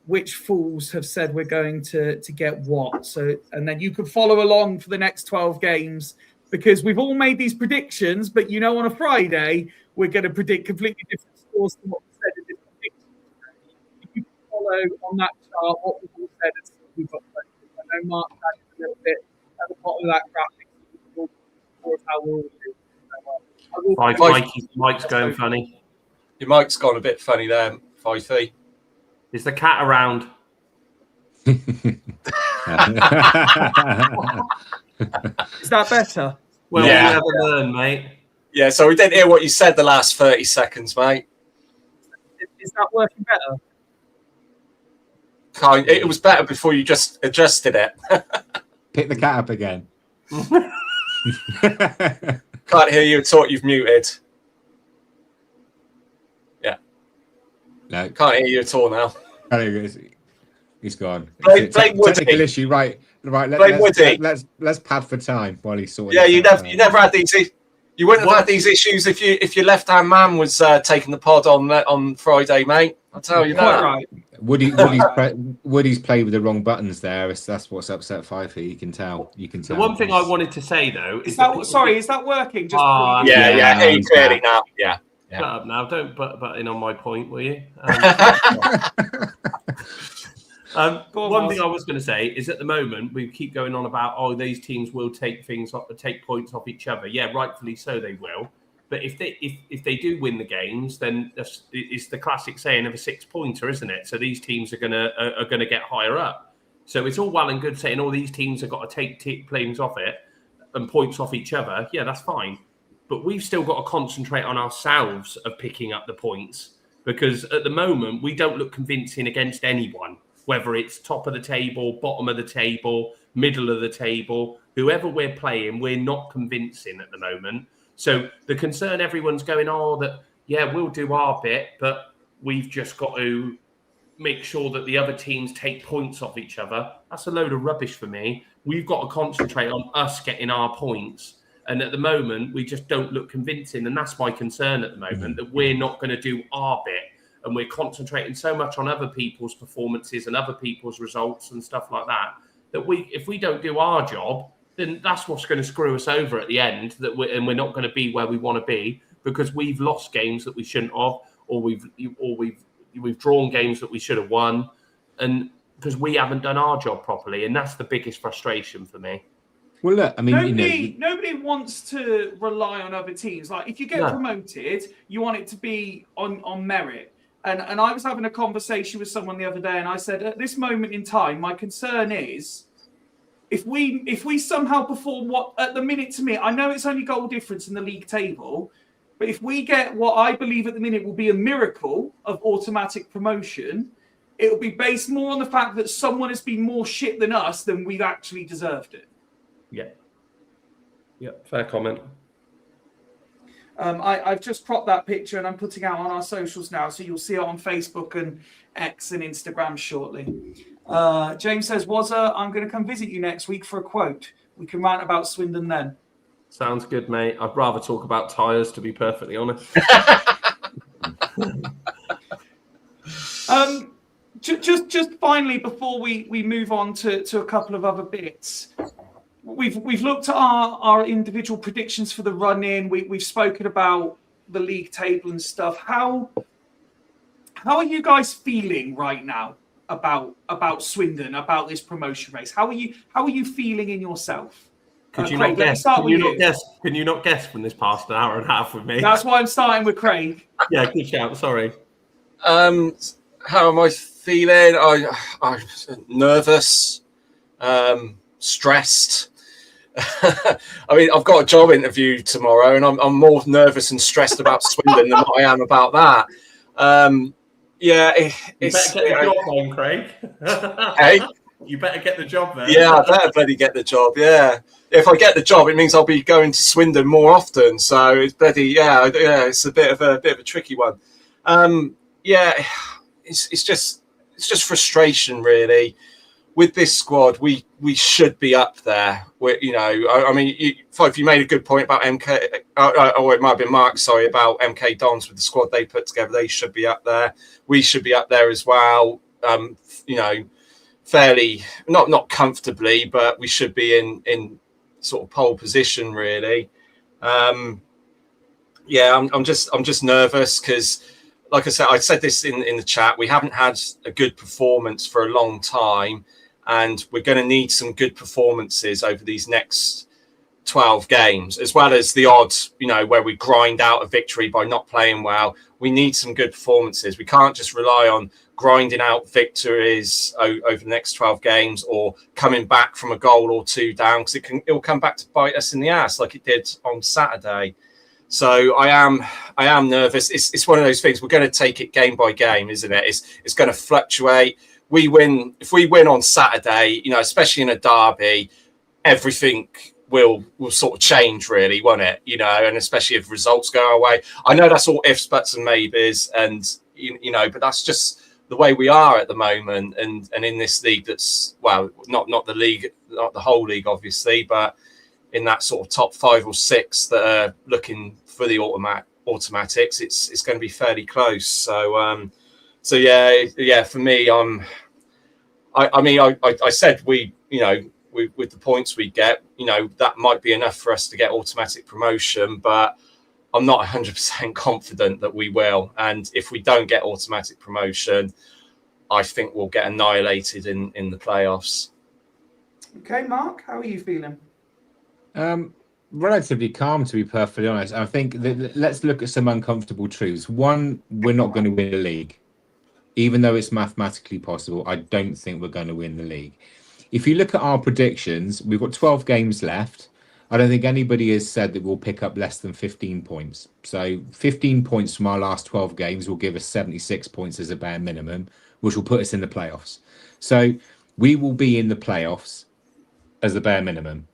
which fools have said we're going to get what. So, and then you can follow along for the next 12 games, because we've all made these predictions, but on a Friday we're going to predict completely different scores than what we said in this prediction. If you can follow on that chart what we've all said, and we've got questions. I know Mark had a little bit at the bottom of that graphic. How we'll do. Mike's going funny. Your mic's gone a bit funny there, Fifey. Is the cat around? Is that better? Well, Yeah. we never learn, mate. Yeah, so we didn't hear what you said the last 30 seconds, mate. Is that working better? It was better before you just adjusted it. Pick the cat up again. Can't hear you at all. You've muted. Yeah. No, Can't hear you at all now. he's gone. Blame Woody. Technical issue, right? Blame Woody. Let's pad for time while he's sorting. Yeah, you never had these. You wouldn't have had these issues if your left-hand man was taking the pod on Friday, mate. I'll tell you that. Right. Woody's played with the wrong buttons there. That's what's upset Fifey. You can tell. The one thing I wanted to say though is that is that working? Just yeah, clearly now. Yeah. Shut up now! Don't butt in on my point, will you? One thing I was going to say is, at the moment we keep going on about these teams will take points off each other. Yeah, rightfully so, they will. But if they do win the games, then it's the classic saying of a 6-pointer, isn't it? So these teams are gonna get higher up. So it's all well and good saying all these teams have got to take points off it and points off each other. Yeah, that's fine. But we've still got to concentrate on ourselves of picking up the points, because at the moment we don't look convincing against anyone, whether it's top of the table, bottom of the table, middle of the table, whoever we're playing, we're not convincing at the moment. So the concern everyone's going, we'll do our bit, but we've just got to make sure that the other teams take points off each other. That's a load of rubbish for me. We've got to concentrate on us getting our points. And at the moment, we just don't look convincing. And that's my concern at the moment, that we're not going to do our bit. And we're concentrating so much on other people's performances and other people's results and stuff like that, that if we don't do our job, then that's what's going to screw us over at the end. And we're not going to be where we want to be, because we've lost games that we shouldn't have, or we've drawn games that we should have won, and because we haven't done our job properly. And that's the biggest frustration for me. Well, look, I mean, nobody wants to rely on other teams. Like, if you get promoted, you want it to be on merit. And I was having a conversation with someone the other day, and I said, at this moment in time, my concern is if we somehow perform what at the minute, to me, I know it's only goal difference in the league table, but if we get what I believe at the minute will be a miracle of automatic promotion, it will be based more on the fact that someone has been more shit than us than we've actually deserved it. Yeah, fair comment. I've just cropped that picture and I'm putting out on our socials now, so you'll see it on Facebook and X and Instagram shortly. James says, I'm going to come visit you next week for a quote. We can rant about Swindon then. Sounds good, mate. I'd rather talk about tyres, to be perfectly honest. Just finally, before we move on to a couple of other bits, we've looked at our individual predictions for the run-in. We've spoken about the league table and stuff. How are you guys feeling right now about Swindon, about this promotion race? How are you feeling in yourself? Could you Craig, not guess? Can you not guess from this past hour and a half with me? That's why I'm starting with Craig. Yeah, good shout. Sorry. How am I feeling? I'm nervous, stressed. I mean, I've got a job interview tomorrow, and I'm more nervous and stressed about Swindon than what I am about that. It's better get the job then, Craig. Hey? You better get the job then. Yeah, I better bloody get the job. Yeah, if I get the job, it means I'll be going to Swindon more often. So it's bloody it's a bit of a tricky one. It's just frustration really. With this squad, we should be up there. If you made a good point about MK, it might have been Mark. Sorry, about MK Dons with the squad they put together. They should be up there. We should be up there as well. Fairly not comfortably, but we should be in sort of pole position really. I'm just nervous because, like I said this in the chat, we haven't had a good performance for a long time, and we're going to need some good performances over these next 12 games, as well as the odd, where we grind out a victory by not playing well. We need some good performances. We can't just rely on grinding out victories over the next 12 games or coming back from a goal or two down, because it'll come back to bite us in the ass like it did on Saturday. So I am nervous. It's one of those things. We're going to take it game by game, isn't it? It's going to fluctuate. If we win on Saturday, especially in a derby, everything will sort of change really, won't it? And especially if results go our way. I know that's all ifs, buts and maybes, and but that's just the way we are at the moment. And in this league, that's not the league, not the whole league, obviously, but in that sort of top 5 or 6 that are looking for the automatics, it's going to be fairly close. So for me, I said with the points we get, that might be enough for us to get automatic promotion, but I'm not 100% confident that we will. And if we don't get automatic promotion, I think we'll get annihilated in the playoffs. Okay, Mark, how are you feeling? relatively calm, to be perfectly honest. I think let's look at some uncomfortable truths. One, we're not going to win the league. Even though it's mathematically possible, I don't think we're going to win the league. If you look at our predictions, we've got 12 games left. I don't think anybody has said that we'll pick up less than 15 points. So 15 points from our last 12 games will give us 76 points as a bare minimum, which will put us in the playoffs. So we will be in the playoffs as the bare minimum.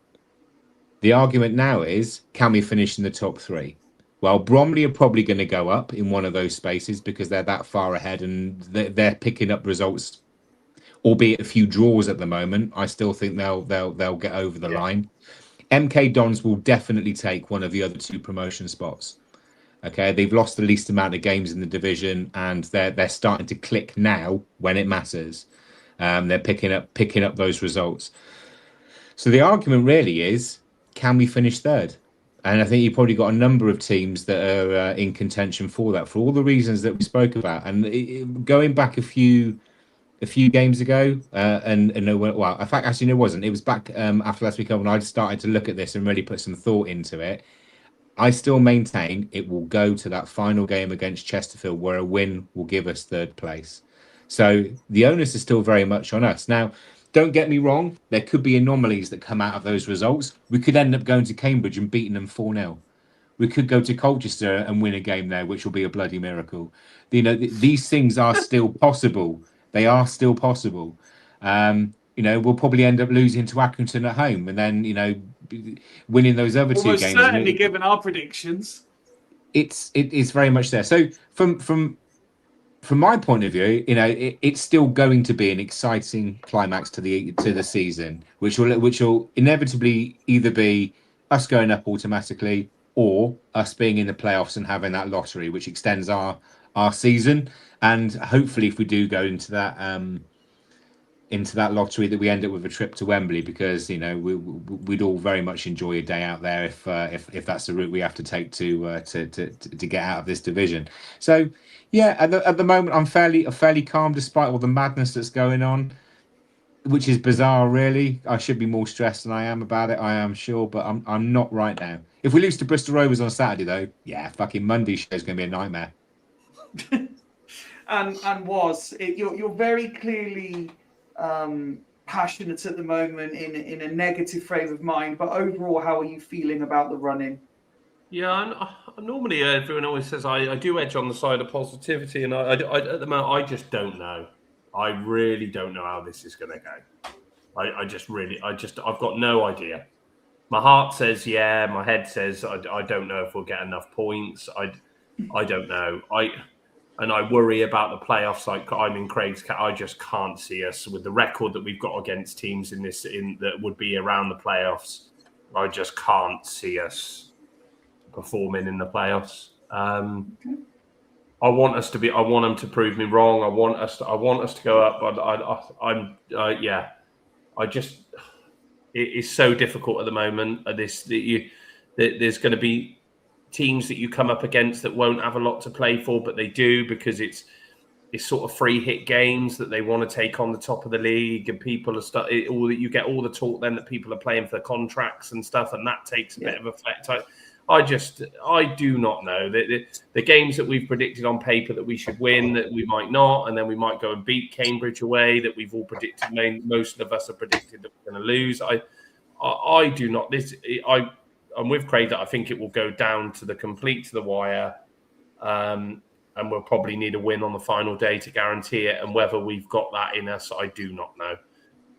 The argument now is, can we finish in the top three? Well, Bromley are probably going to go up in one of those spaces because they're that far ahead and they're picking up results, albeit a few draws at the moment. I still think they'll get over the line. MK Dons will definitely take one of the other two promotion spots. Okay, they've lost the least amount of games in the division, and they're starting to click now when it matters. They're picking up those results. So the argument really is, can we finish third? And I think you've probably got a number of teams that are in contention for that, for all the reasons that we spoke about. And going back a few games ago, well, in fact, actually, no, it wasn't. It was back after last week when I started to look at this and really put some thought into it. I still maintain it will go to that final game against Chesterfield, where a win will give us third place. So the onus is still very much on us. Now, don't get me wrong, there could be anomalies that come out of those results. We could end up going to Cambridge and beating them 4-0. We could go to Colchester and win a game there, which will be a bloody miracle. You know, these things are still possible. They are still possible. We'll probably end up losing to Accrington at home and then, winning those other two games. Certainly, given our predictions. It is very much there. So from my point of view, it's still going to be an exciting climax to the season, which will inevitably either be us going up automatically or us being in the playoffs and having that lottery, which extends our season. And hopefully, if we do go into that lottery, that we end up with a trip to Wembley, because we'd all very much enjoy a day out there if that's the route we have to take to get out of this division. So yeah, at the moment I'm fairly calm despite all the madness that's going on, which is bizarre really. I should be more stressed than I am about it, I am sure, but I'm not right now. If we lose to Bristol Rovers on Saturday though, yeah, fucking Monday show is going to be a nightmare. You're very clearly passionate at the moment, in a negative frame of mind, but overall, how are you feeling about the running? Yeah, I'm normally, everyone always says I do edge on the side of positivity, and I at the moment I just don't know. I really don't know how this is going to go. I've got no idea. My heart says yeah, my head says I don't know if we'll get enough points. I don't know. I worry about the playoffs. Like, I'm in Craig's cat. I just can't see us with the record that we've got against teams that would be around the playoffs. I just can't see us performing in the playoffs. I want them to prove me wrong. I want us to go up. It is so difficult at the moment. There's going to be teams that you come up against that won't have a lot to play for, but they do, because it's sort of free hit games that they want to take on the top of the league, and people are you get all the talk then that people are playing for contracts and stuff, and that takes a bit of effect. I do not know. The games that we've predicted on paper that we should win, that we might not, and then we might go and beat Cambridge away, that we've all predicted. Most of us have predicted that we're going to lose. I do not. I'm with Craig that I think it will go down to the wire, and we'll probably need a win on the final day to guarantee it. And whether we've got that in us, I do not know.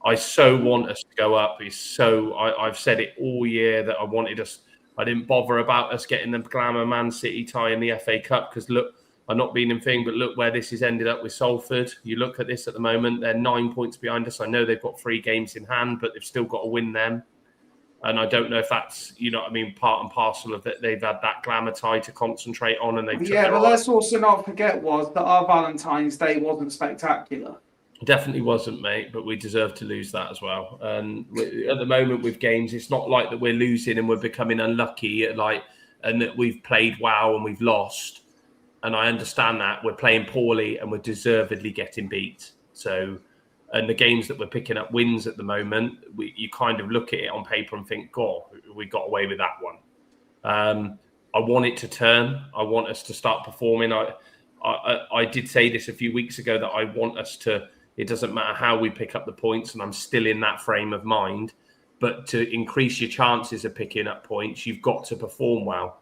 I so want us to go up. I've said it all year that I wanted us. I didn't bother about us getting the glamour Man City tie in the FA Cup, because look, I'm not being in thing, but look where this has ended up with Salford. You look at this at the moment, they're 9 points behind us. I know they've got 3 games in hand, but they've still got to win them. And I don't know if that's, part and parcel of it. They've had that glamour tie to concentrate on, and they've but let's also not forget that our Valentine's Day wasn't spectacular. Definitely wasn't, mate, but we deserve to lose that as well. And at the moment with games, it's not like that we're losing and we're becoming unlucky, and that we've played well and we've lost. And I understand that we're playing poorly and we're deservedly getting beat. So And the games that we're picking up wins at the moment, you kind of look at it on paper and think, God, we got away with that one. I want it to turn. I want us to start performing. I did say this a few weeks ago that I want us to, it doesn't matter how we pick up the points, and I'm still in that frame of mind, but to increase your chances of picking up points, you've got to perform well.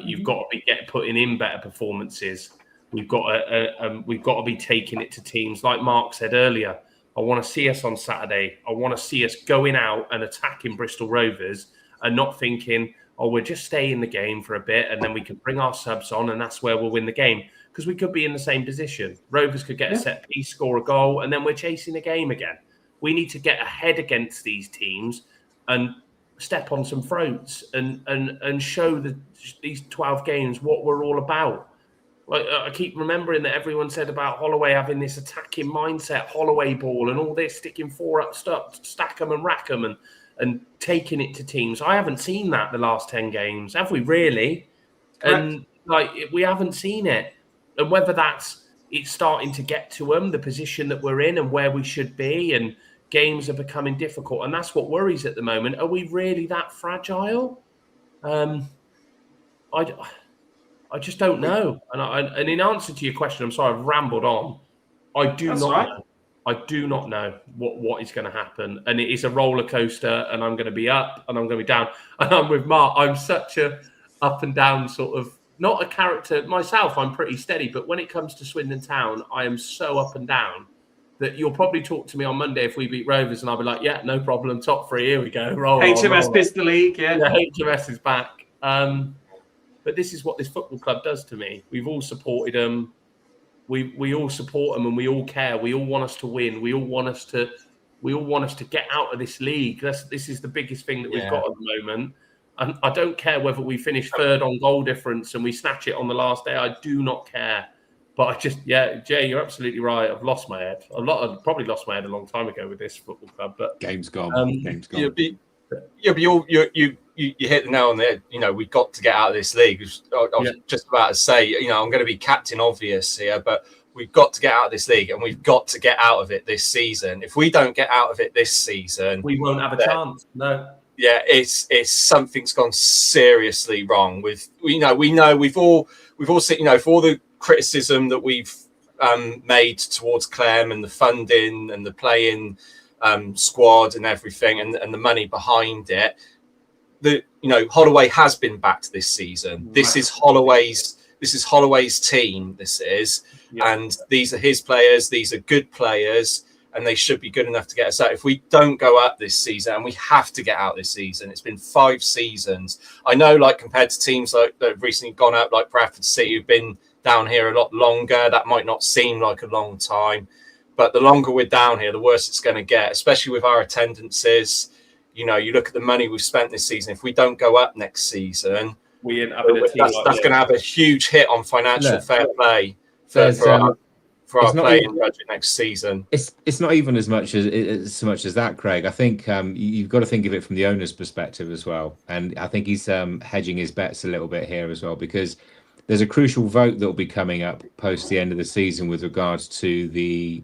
You've got to be putting in better performances. We've got to be taking it to teams. Like Mark said earlier, I want to see us on Saturday. I want to see us going out and attacking Bristol Rovers and not thinking, oh, we'll just stay in the game for a bit and then we can bring our subs on and that's where we'll win the game. Because we could be in the same position. Rovers could get a set piece, score a goal, and then we're chasing the game again. We need to get ahead against these teams and step on some throats and show these 12 games what we're all about. Like, I keep remembering that everyone said about Holloway having this attacking mindset, Holloway ball and all this, sticking four up, stack them and rack them and taking it to teams. I haven't seen that the last 10 games, have we really? Correct. And we haven't seen it. And whether it's starting to get to them, the position that we're in and where we should be, and games are becoming difficult. And that's what worries at the moment. Are we really that fragile? I just don't know. And in answer to your question, I'm sorry, I've rambled on. I do not know what is going to happen. And it is a roller coaster, and I'm going to be up and I'm going to be down. And I'm with Mark. I'm such a up and down sort of, not a character myself. I'm pretty steady. But when it comes to Swindon Town, I am so up and down that you'll probably talk to me on Monday if we beat Rovers and I'll be like, yeah, no problem. Top three, here we go. Roll HMS on. Pistol League, yeah. HMS is back. But this is what this football club does to me. We've all supported them. We all support them and we all care. We all want us to win. We all want us to get out of this league. This is the biggest thing that we've got at the moment. And I don't care whether we finish third on goal difference and we snatch it on the last day. I do not care. But Jay, you're absolutely right. I've lost my head. I've probably lost my head a long time ago with this football club. But game's gone. Game's gone. But you hit the nail on the head. You know, we've got to get out of this league. I was just about to say, you know, I'm going to be Captain Obvious here, but we've got to get out of this league and we've got to get out of it this season. If we don't get out of it this season, we won't have a chance. No. Yeah, it's something's gone seriously wrong with, we know we've all seen, you know, for all the criticism that we've made towards Clem and the funding and the playing squad and everything and the money behind it. Holloway has been backed this season. This is Holloway's team. And these are his players. These are good players, and they should be good enough to get us out. If we don't go up this season, and we have to get out this season, it's been 5 seasons. I know, like compared to teams like that have recently gone up, like Bradford City, who've been down here a lot longer, that might not seem like a long time, but the longer we're down here, the worse it's going to get, especially with our attendances. You know, you look at the money we've spent this season. If we don't go up next season, that's going to have a huge hit on financial fair play for our playing budget next season. It's not even as much as that, Craig. I think you've got to think of it from the owner's perspective as well, and I think he's hedging his bets a little bit here as well, because there's a crucial vote that will be coming up post the end of the season with regards to the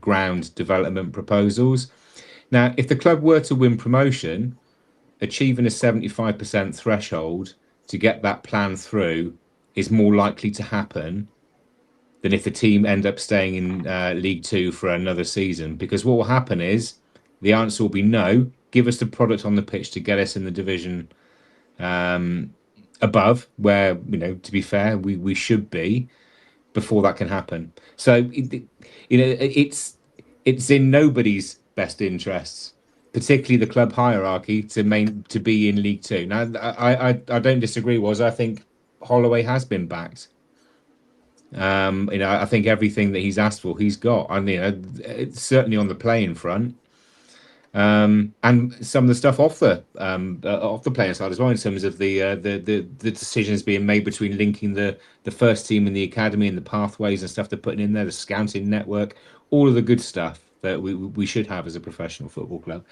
ground development proposals. Now, if the club were to win promotion, achieving a 75% threshold to get that plan through is more likely to happen than if the team end up staying in League Two for another season. Because what will happen is the answer will be no, give us the product on the pitch to get us in the division above where, you know, to be fair, we should be before that can happen. So, it's in nobody's best interests, particularly the club hierarchy, to be in League Two. Now, I don't disagree. I think Holloway has been backed. I think everything that he's asked for, he's got. I mean, it's certainly on the playing front, and some of the stuff off the playing side as well, in terms of the decisions being made between linking the first team and the academy and the pathways and stuff they're putting in there, the scouting network, all of the good stuff that we should have as a professional football club.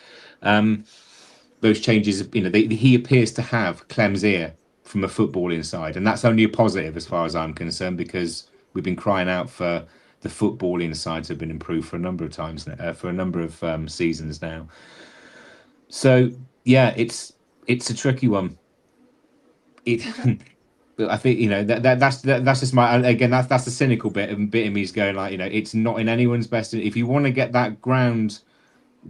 Those changes, he appears to have Clem's ear from a footballing side, and that's only a positive as far as I'm concerned, because we've been crying out for the footballing sides have been improved for a number of times, for a number of seasons now. So yeah, it's a tricky one. But I think, you know, that's just my, again, that's the cynical bit of me is going like, you know, it's not in anyone's best. If you want to get that ground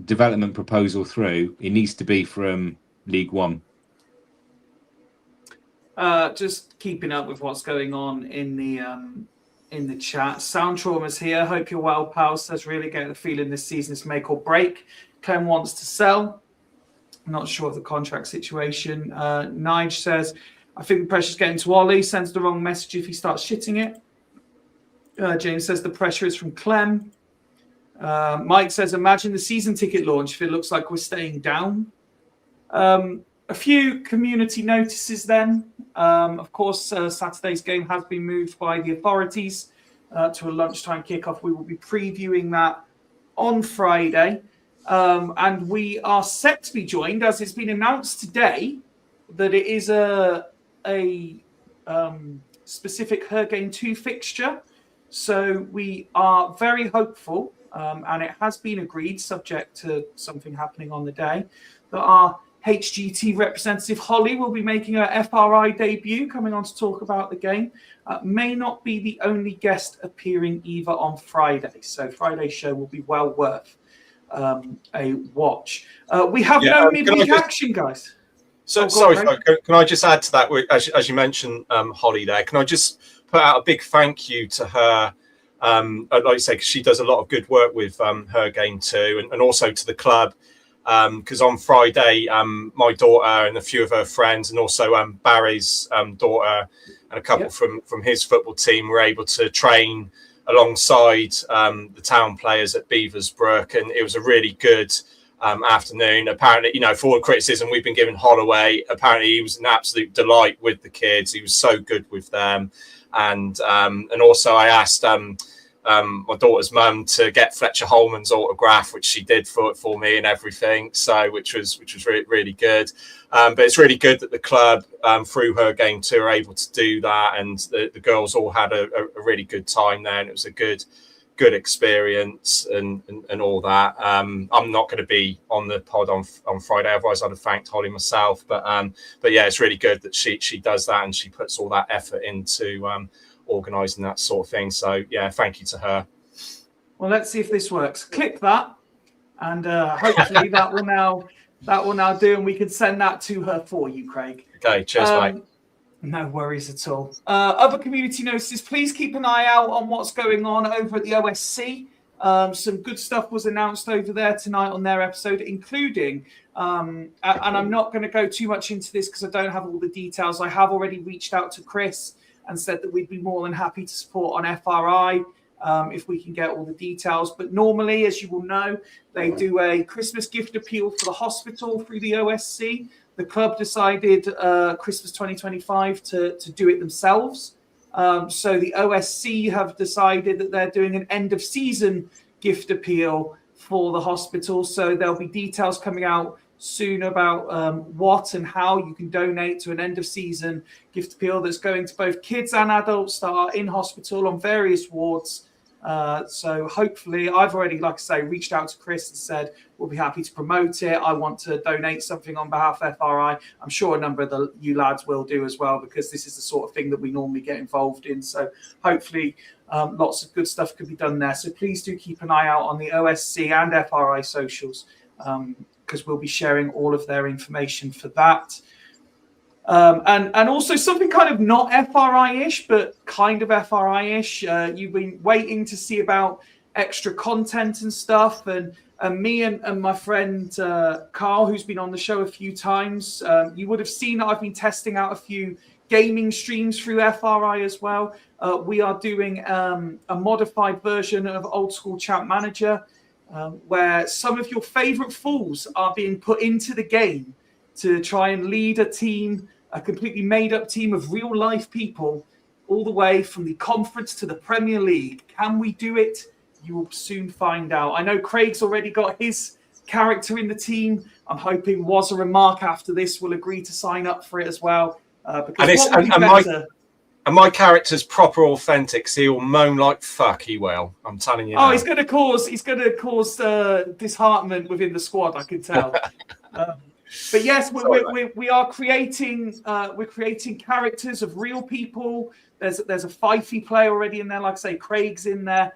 development proposal through, it needs to be from League One. Just keeping up with what's going on in the chat. Sound Trauma's here. Hope you're well, pal. Says really getting the feeling this season is make or break. Clem wants to sell. I'm not sure of the contract situation. Nige says, I think the pressure's getting to Ollie. Sends the wrong message if he starts shitting it. James says the pressure is from Clem. Mike says, imagine the season ticket launch if it looks like we're staying down. A few community notices then. Of course, Saturday's game has been moved by the authorities to a lunchtime kickoff. We will be previewing that on Friday. And we are set to be joined, as it's been announced today, that it is a specific Her Game 2 fixture. So we are very hopeful, and it has been agreed, subject to something happening on the day, that our HGT representative Holly will be making her FRI debut, coming on to talk about the game. May not be the only guest appearing either on Friday. So Friday's show will be well worth a watch. We have no midweek action, guys. So, sorry, can I just add to that? As you mentioned, Holly there, can I just put out a big thank you to her? Like I say, because she does a lot of good work with Her Game 2 and also to the club. Because on Friday, my daughter and a few of her friends, and also Barry's daughter and a couple from his football team were able to train alongside the town players at Beaversbrook, and it was a really good afternoon. Apparently, you know, for all the criticism we've been giving Holloway, apparently he was an absolute delight with the kids. He was so good with them, and also I asked my daughter's mum to get Fletcher Holman's autograph, which she did for me and everything. So, which was really, really good. But it's really good that the club, through Her Game 2, are able to do that, and the girls all had a really good time there, and it was a good experience and all that. I'm not going to be on the pod on Friday, otherwise I'd have thanked Holly myself. But yeah, it's really good that she does that, and she puts all that effort into organising that sort of thing. So yeah, thank you to her. Well, let's see if this works. Click that, and hopefully that will now do, and we can send that to her for you, Craig. Okay, cheers, mate. No worries at all. Other community notices, please keep an eye out on what's going on over at the OSC. Some good stuff was announced over there tonight on their episode, including, and I'm not going to go too much into this because I don't have all the details. I have already reached out to Chris and said that we'd be more than happy to support on FRI if we can get all the details. But normally, as you will know, they do a Christmas gift appeal for the hospital through the OSC. The club decided Christmas 2025 to do it themselves. So the OSC have decided that they're doing an end of season gift appeal for the hospital. So there'll be details coming out soon about what and how you can donate to an end of season gift appeal that's going to both kids and adults that are in hospital on various wards. So hopefully, I've already, like I say, reached out to Chris and said we'll be happy to promote it. I want to donate something on behalf of FRI. I'm sure a number of you lads will do as well, because this is the sort of thing that we normally get involved in. So hopefully lots of good stuff could be done there. So please do keep an eye out on the OSC and FRI socials, because we'll be sharing all of their information for that. And also something kind of not FRI-ish, but kind of FRI-ish. You've been waiting to see about extra content and stuff. And me and my friend Carl, who's been on the show a few times, you would have seen that I've been testing out a few gaming streams through FRI as well. We are doing a modified version of Old School Champ Manager, where some of your favorite fools are being put into the game to try and lead a team, a completely made-up team of real-life people, all the way from the conference to the Premier League. Can we do it? You will soon find out. I know Craig's already got his character in the team. I'm hoping Was a Remark after this will agree to sign up for it as well. Because what would be better? And my character's proper authentic, so he'll moan like fuck. He will. I'm telling you. Oh, now. he's going to cause disheartenment within the squad. I can tell. But yes, we are creating characters of real people. There's a Fifey player already in there. Like I say, Craig's in there.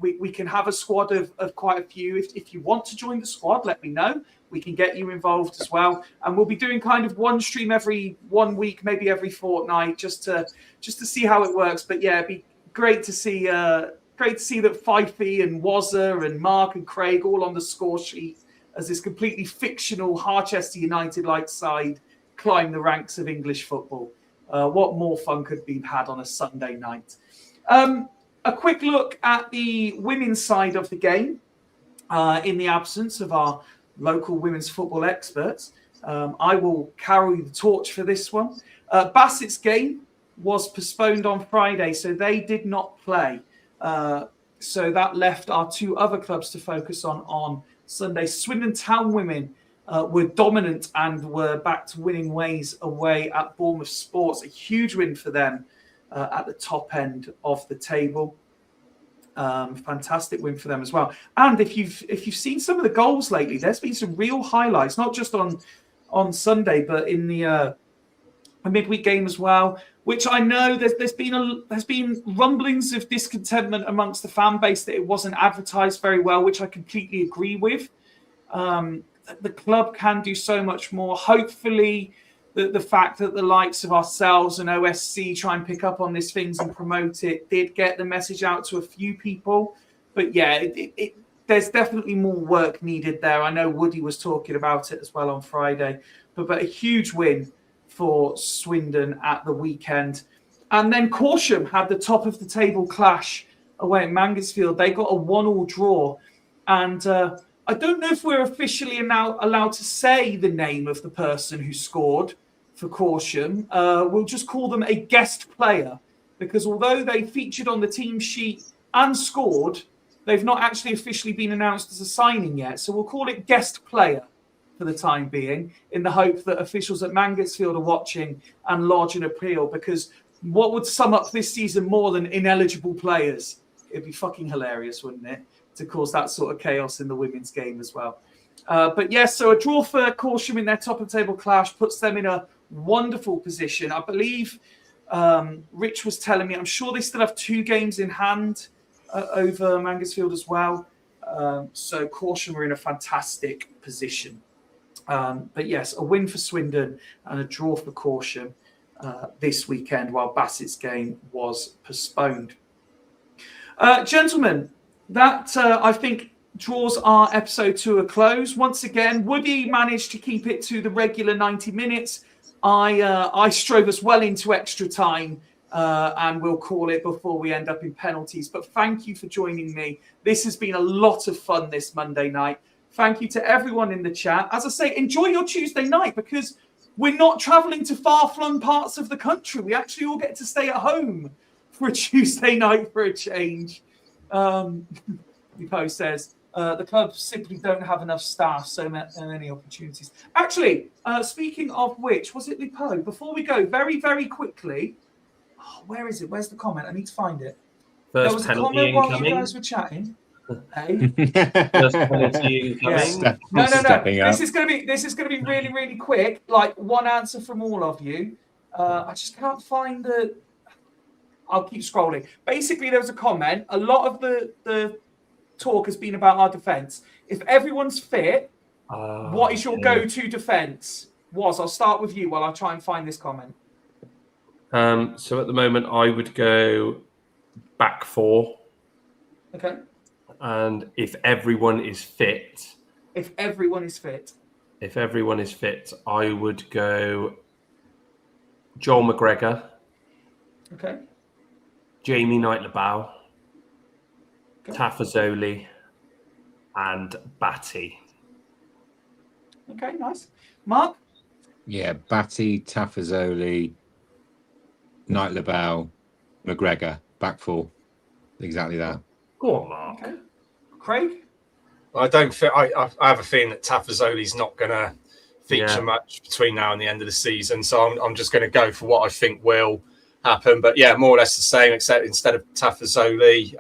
We can have a squad of quite a few. If you want to join the squad, let me know. We can get you involved as well. And we'll be doing kind of one stream every 1 week, maybe every fortnight, just to see how it works. But yeah, it'd be great to see that Fifey and Wazza and Mark and Craig all on the score sheet as this completely fictional Harchester United-like side climb the ranks of English football. What more fun could be had on a Sunday night? A quick look at the women's side of the game in the absence of our local women's football experts. I will carry the torch for this one. Bassett's game was postponed on Friday, so they did not play. So that left our two other clubs to focus on Sunday. Swindon Town women were dominant and were back to winning ways away at Bournemouth Sports. A huge win for them at the top end of the table. Fantastic win for them as well. And if you've seen some of the goals lately, there's been some real highlights, not just on Sunday, but in the a midweek game as well. Which I know there's been rumblings of discontentment amongst the fan base that it wasn't advertised very well, which I completely agree with. The club can do so much more. Hopefully, the fact that the likes of ourselves and OSC try and pick up on these things and promote it did get the message out to a few people. But yeah, there's definitely more work needed there. I know Woody was talking about it as well on Friday. But a huge win for Swindon at the weekend. And then Corsham had the top of the table clash away at Mansfield. They got a 1-1 draw. And I don't know if we're officially now allowed to say the name of the person who scored for Corsham. We'll just call them a guest player, because although they featured on the team sheet and scored, they've not actually officially been announced as a signing yet. So we'll call it guest player for the time being, in the hope that officials at Mansfield are watching and lodge an appeal, because what would sum up this season more than ineligible players? It'd be fucking hilarious, wouldn't it, to cause that sort of chaos in the women's game as well. But yes, so a draw for Corsham in their top of the table clash puts them in a wonderful position. I believe Rich was telling me, I'm sure they still have 2 games in hand over Mansfield as well. So Corsham are in a fantastic position. But yes, a win for Swindon and a draw for Corsham this weekend, while Bassett's game was postponed. Gentlemen, that I think draws our episode to a close. Once again, Woody managed to keep it to the regular 90 minutes. I strove us well into extra time, and we'll call it before we end up in penalties. But thank you for joining me. This has been a lot of fun this Monday night. Thank you to everyone in the chat. As I say, enjoy your Tuesday night, because we're not traveling to far-flung parts of the country. We actually all get to stay at home for a Tuesday night for a change. Lipo says, the club simply don't have enough staff, so many opportunities. Actually, speaking of which, was it Lipo? Before we go, very, very quickly, where is it? Where's the comment? I need to find it. There was a comment while you guys were chatting. Hey. First penalty incoming. No. This is gonna be really, really quick. Like one answer from all of you. I just can't find the. I'll keep scrolling. Basically, there was a comment. A lot of the talk has been about our defence. If everyone's fit, what is your go-to defence? I'll start with you while I try and find this comment. So at the moment, I would go back 4. Okay. And if everyone is fit, I would go Joel McGregor. Okay. Jamie Knight-Labow, Okay. Tafazoli, and Batty. Okay, nice. Mark? Yeah, Batty, Tafazoli, Knight-Labow, McGregor, back 4. Exactly that. Go on, Mark. Okay. Craig? I have a feeling that Tafazoli's not going to feature much between now and the end of the season. So I'm just going to go for what I think will happen. But yeah, more or less the same, except instead of Tafazoli,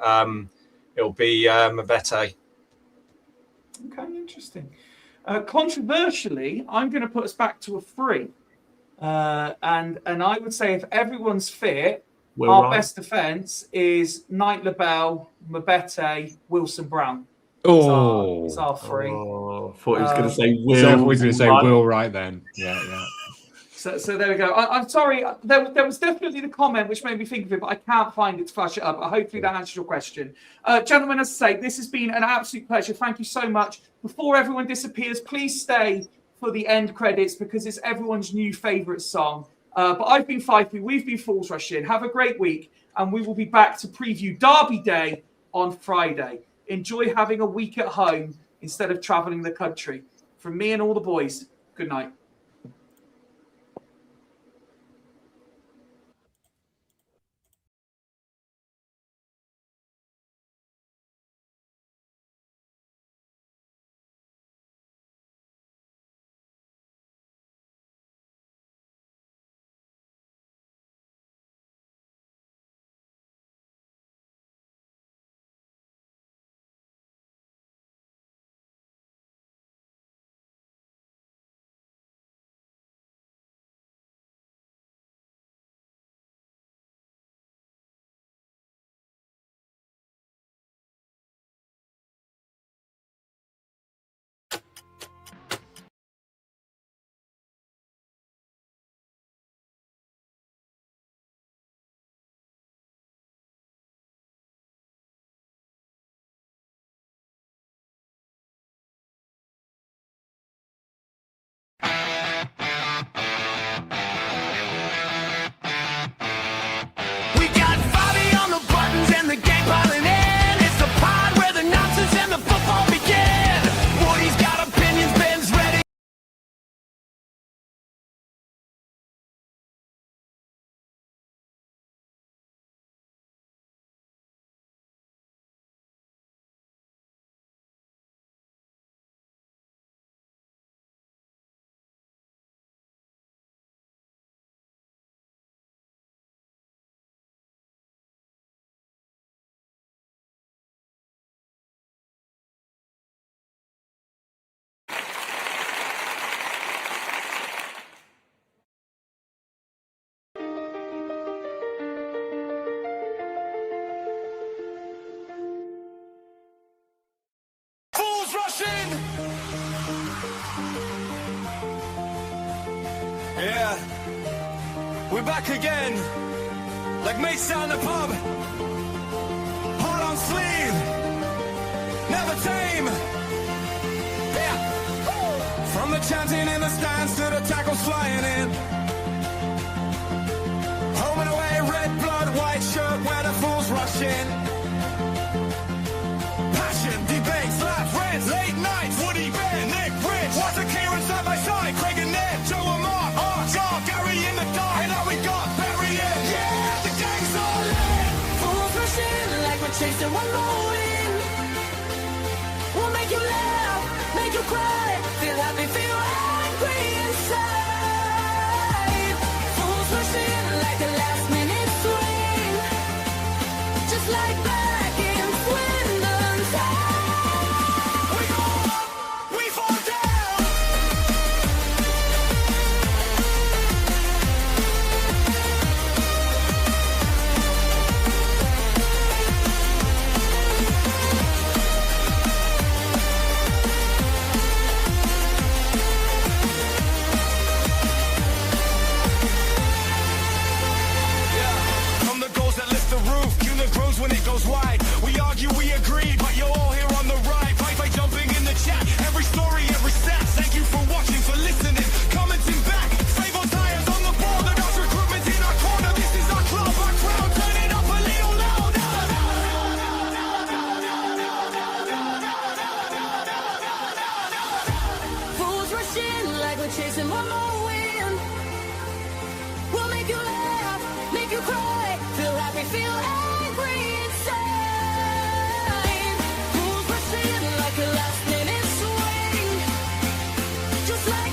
it'll be Mabete. Okay, interesting. Controversially, I'm going to put us back to a 3. And I would say if everyone's fit, our best defence is Knight Labelle, Mabete, Wilson Brown. It's our 3. Oh, I thought he was going to say Will. So if we're going to say Will right then. Yeah. So there we go. I'm sorry. There was definitely the comment which made me think of it, but I can't find it to flash it up. But hopefully that answers your question. Gentlemen, as I say, this has been an absolute pleasure. Thank you so much. Before everyone disappears, please stay for the end credits because it's everyone's new favourite song. But I've been Fifey. We've been Fools Rush In. Have a great week. And we will be back to preview Derby Day on Friday. Enjoy having a week at home instead of travelling the country. From me and all the boys, good night. We got Bobby on the buttons and the gang piling in. It's the pod where the nonsense and the football begin. Woody's got opinions, Ben's ready. Fools rushing. Yeah, we're back again. Like mates down the pub. Heart on sleeve. Never tame. Yeah. From the chanting in the stands to the tackles flying in. Home and away, red blood, white shirt, where the fools rush in. Passion, debate, slaps, rants, late nights, Woody, Ben, Nick, Rich, Walter, Kieran, side by side, Craig and Ned, Joe and Mark, Art, Gar, Gary in the dark, and now we got Barry in. Yeah, the gang's all in. Fools rushing like we're chasing one more win. We'll make you laugh, make you cry, feel happy, feel angry inside. Fools rushing like a last minute swing, just like back in Swindon time. We go up, we fall down. From the goals that lift the roof, unit grows when it goes wide. We argue, we agree, but you're all here on the right. Fight by jumping in the chat. Every story, every stat. Thank you for watching, for listening, commenting back. Save on tires on the board. The Dutch recruitment in our corner. This is our club, our crowd. Turn it up a little louder. Fools rushing like we're chasing one more win. We'll make you laugh, make you cry, feel happy, feel angry inside. Fools rushing like a last minute swing, just like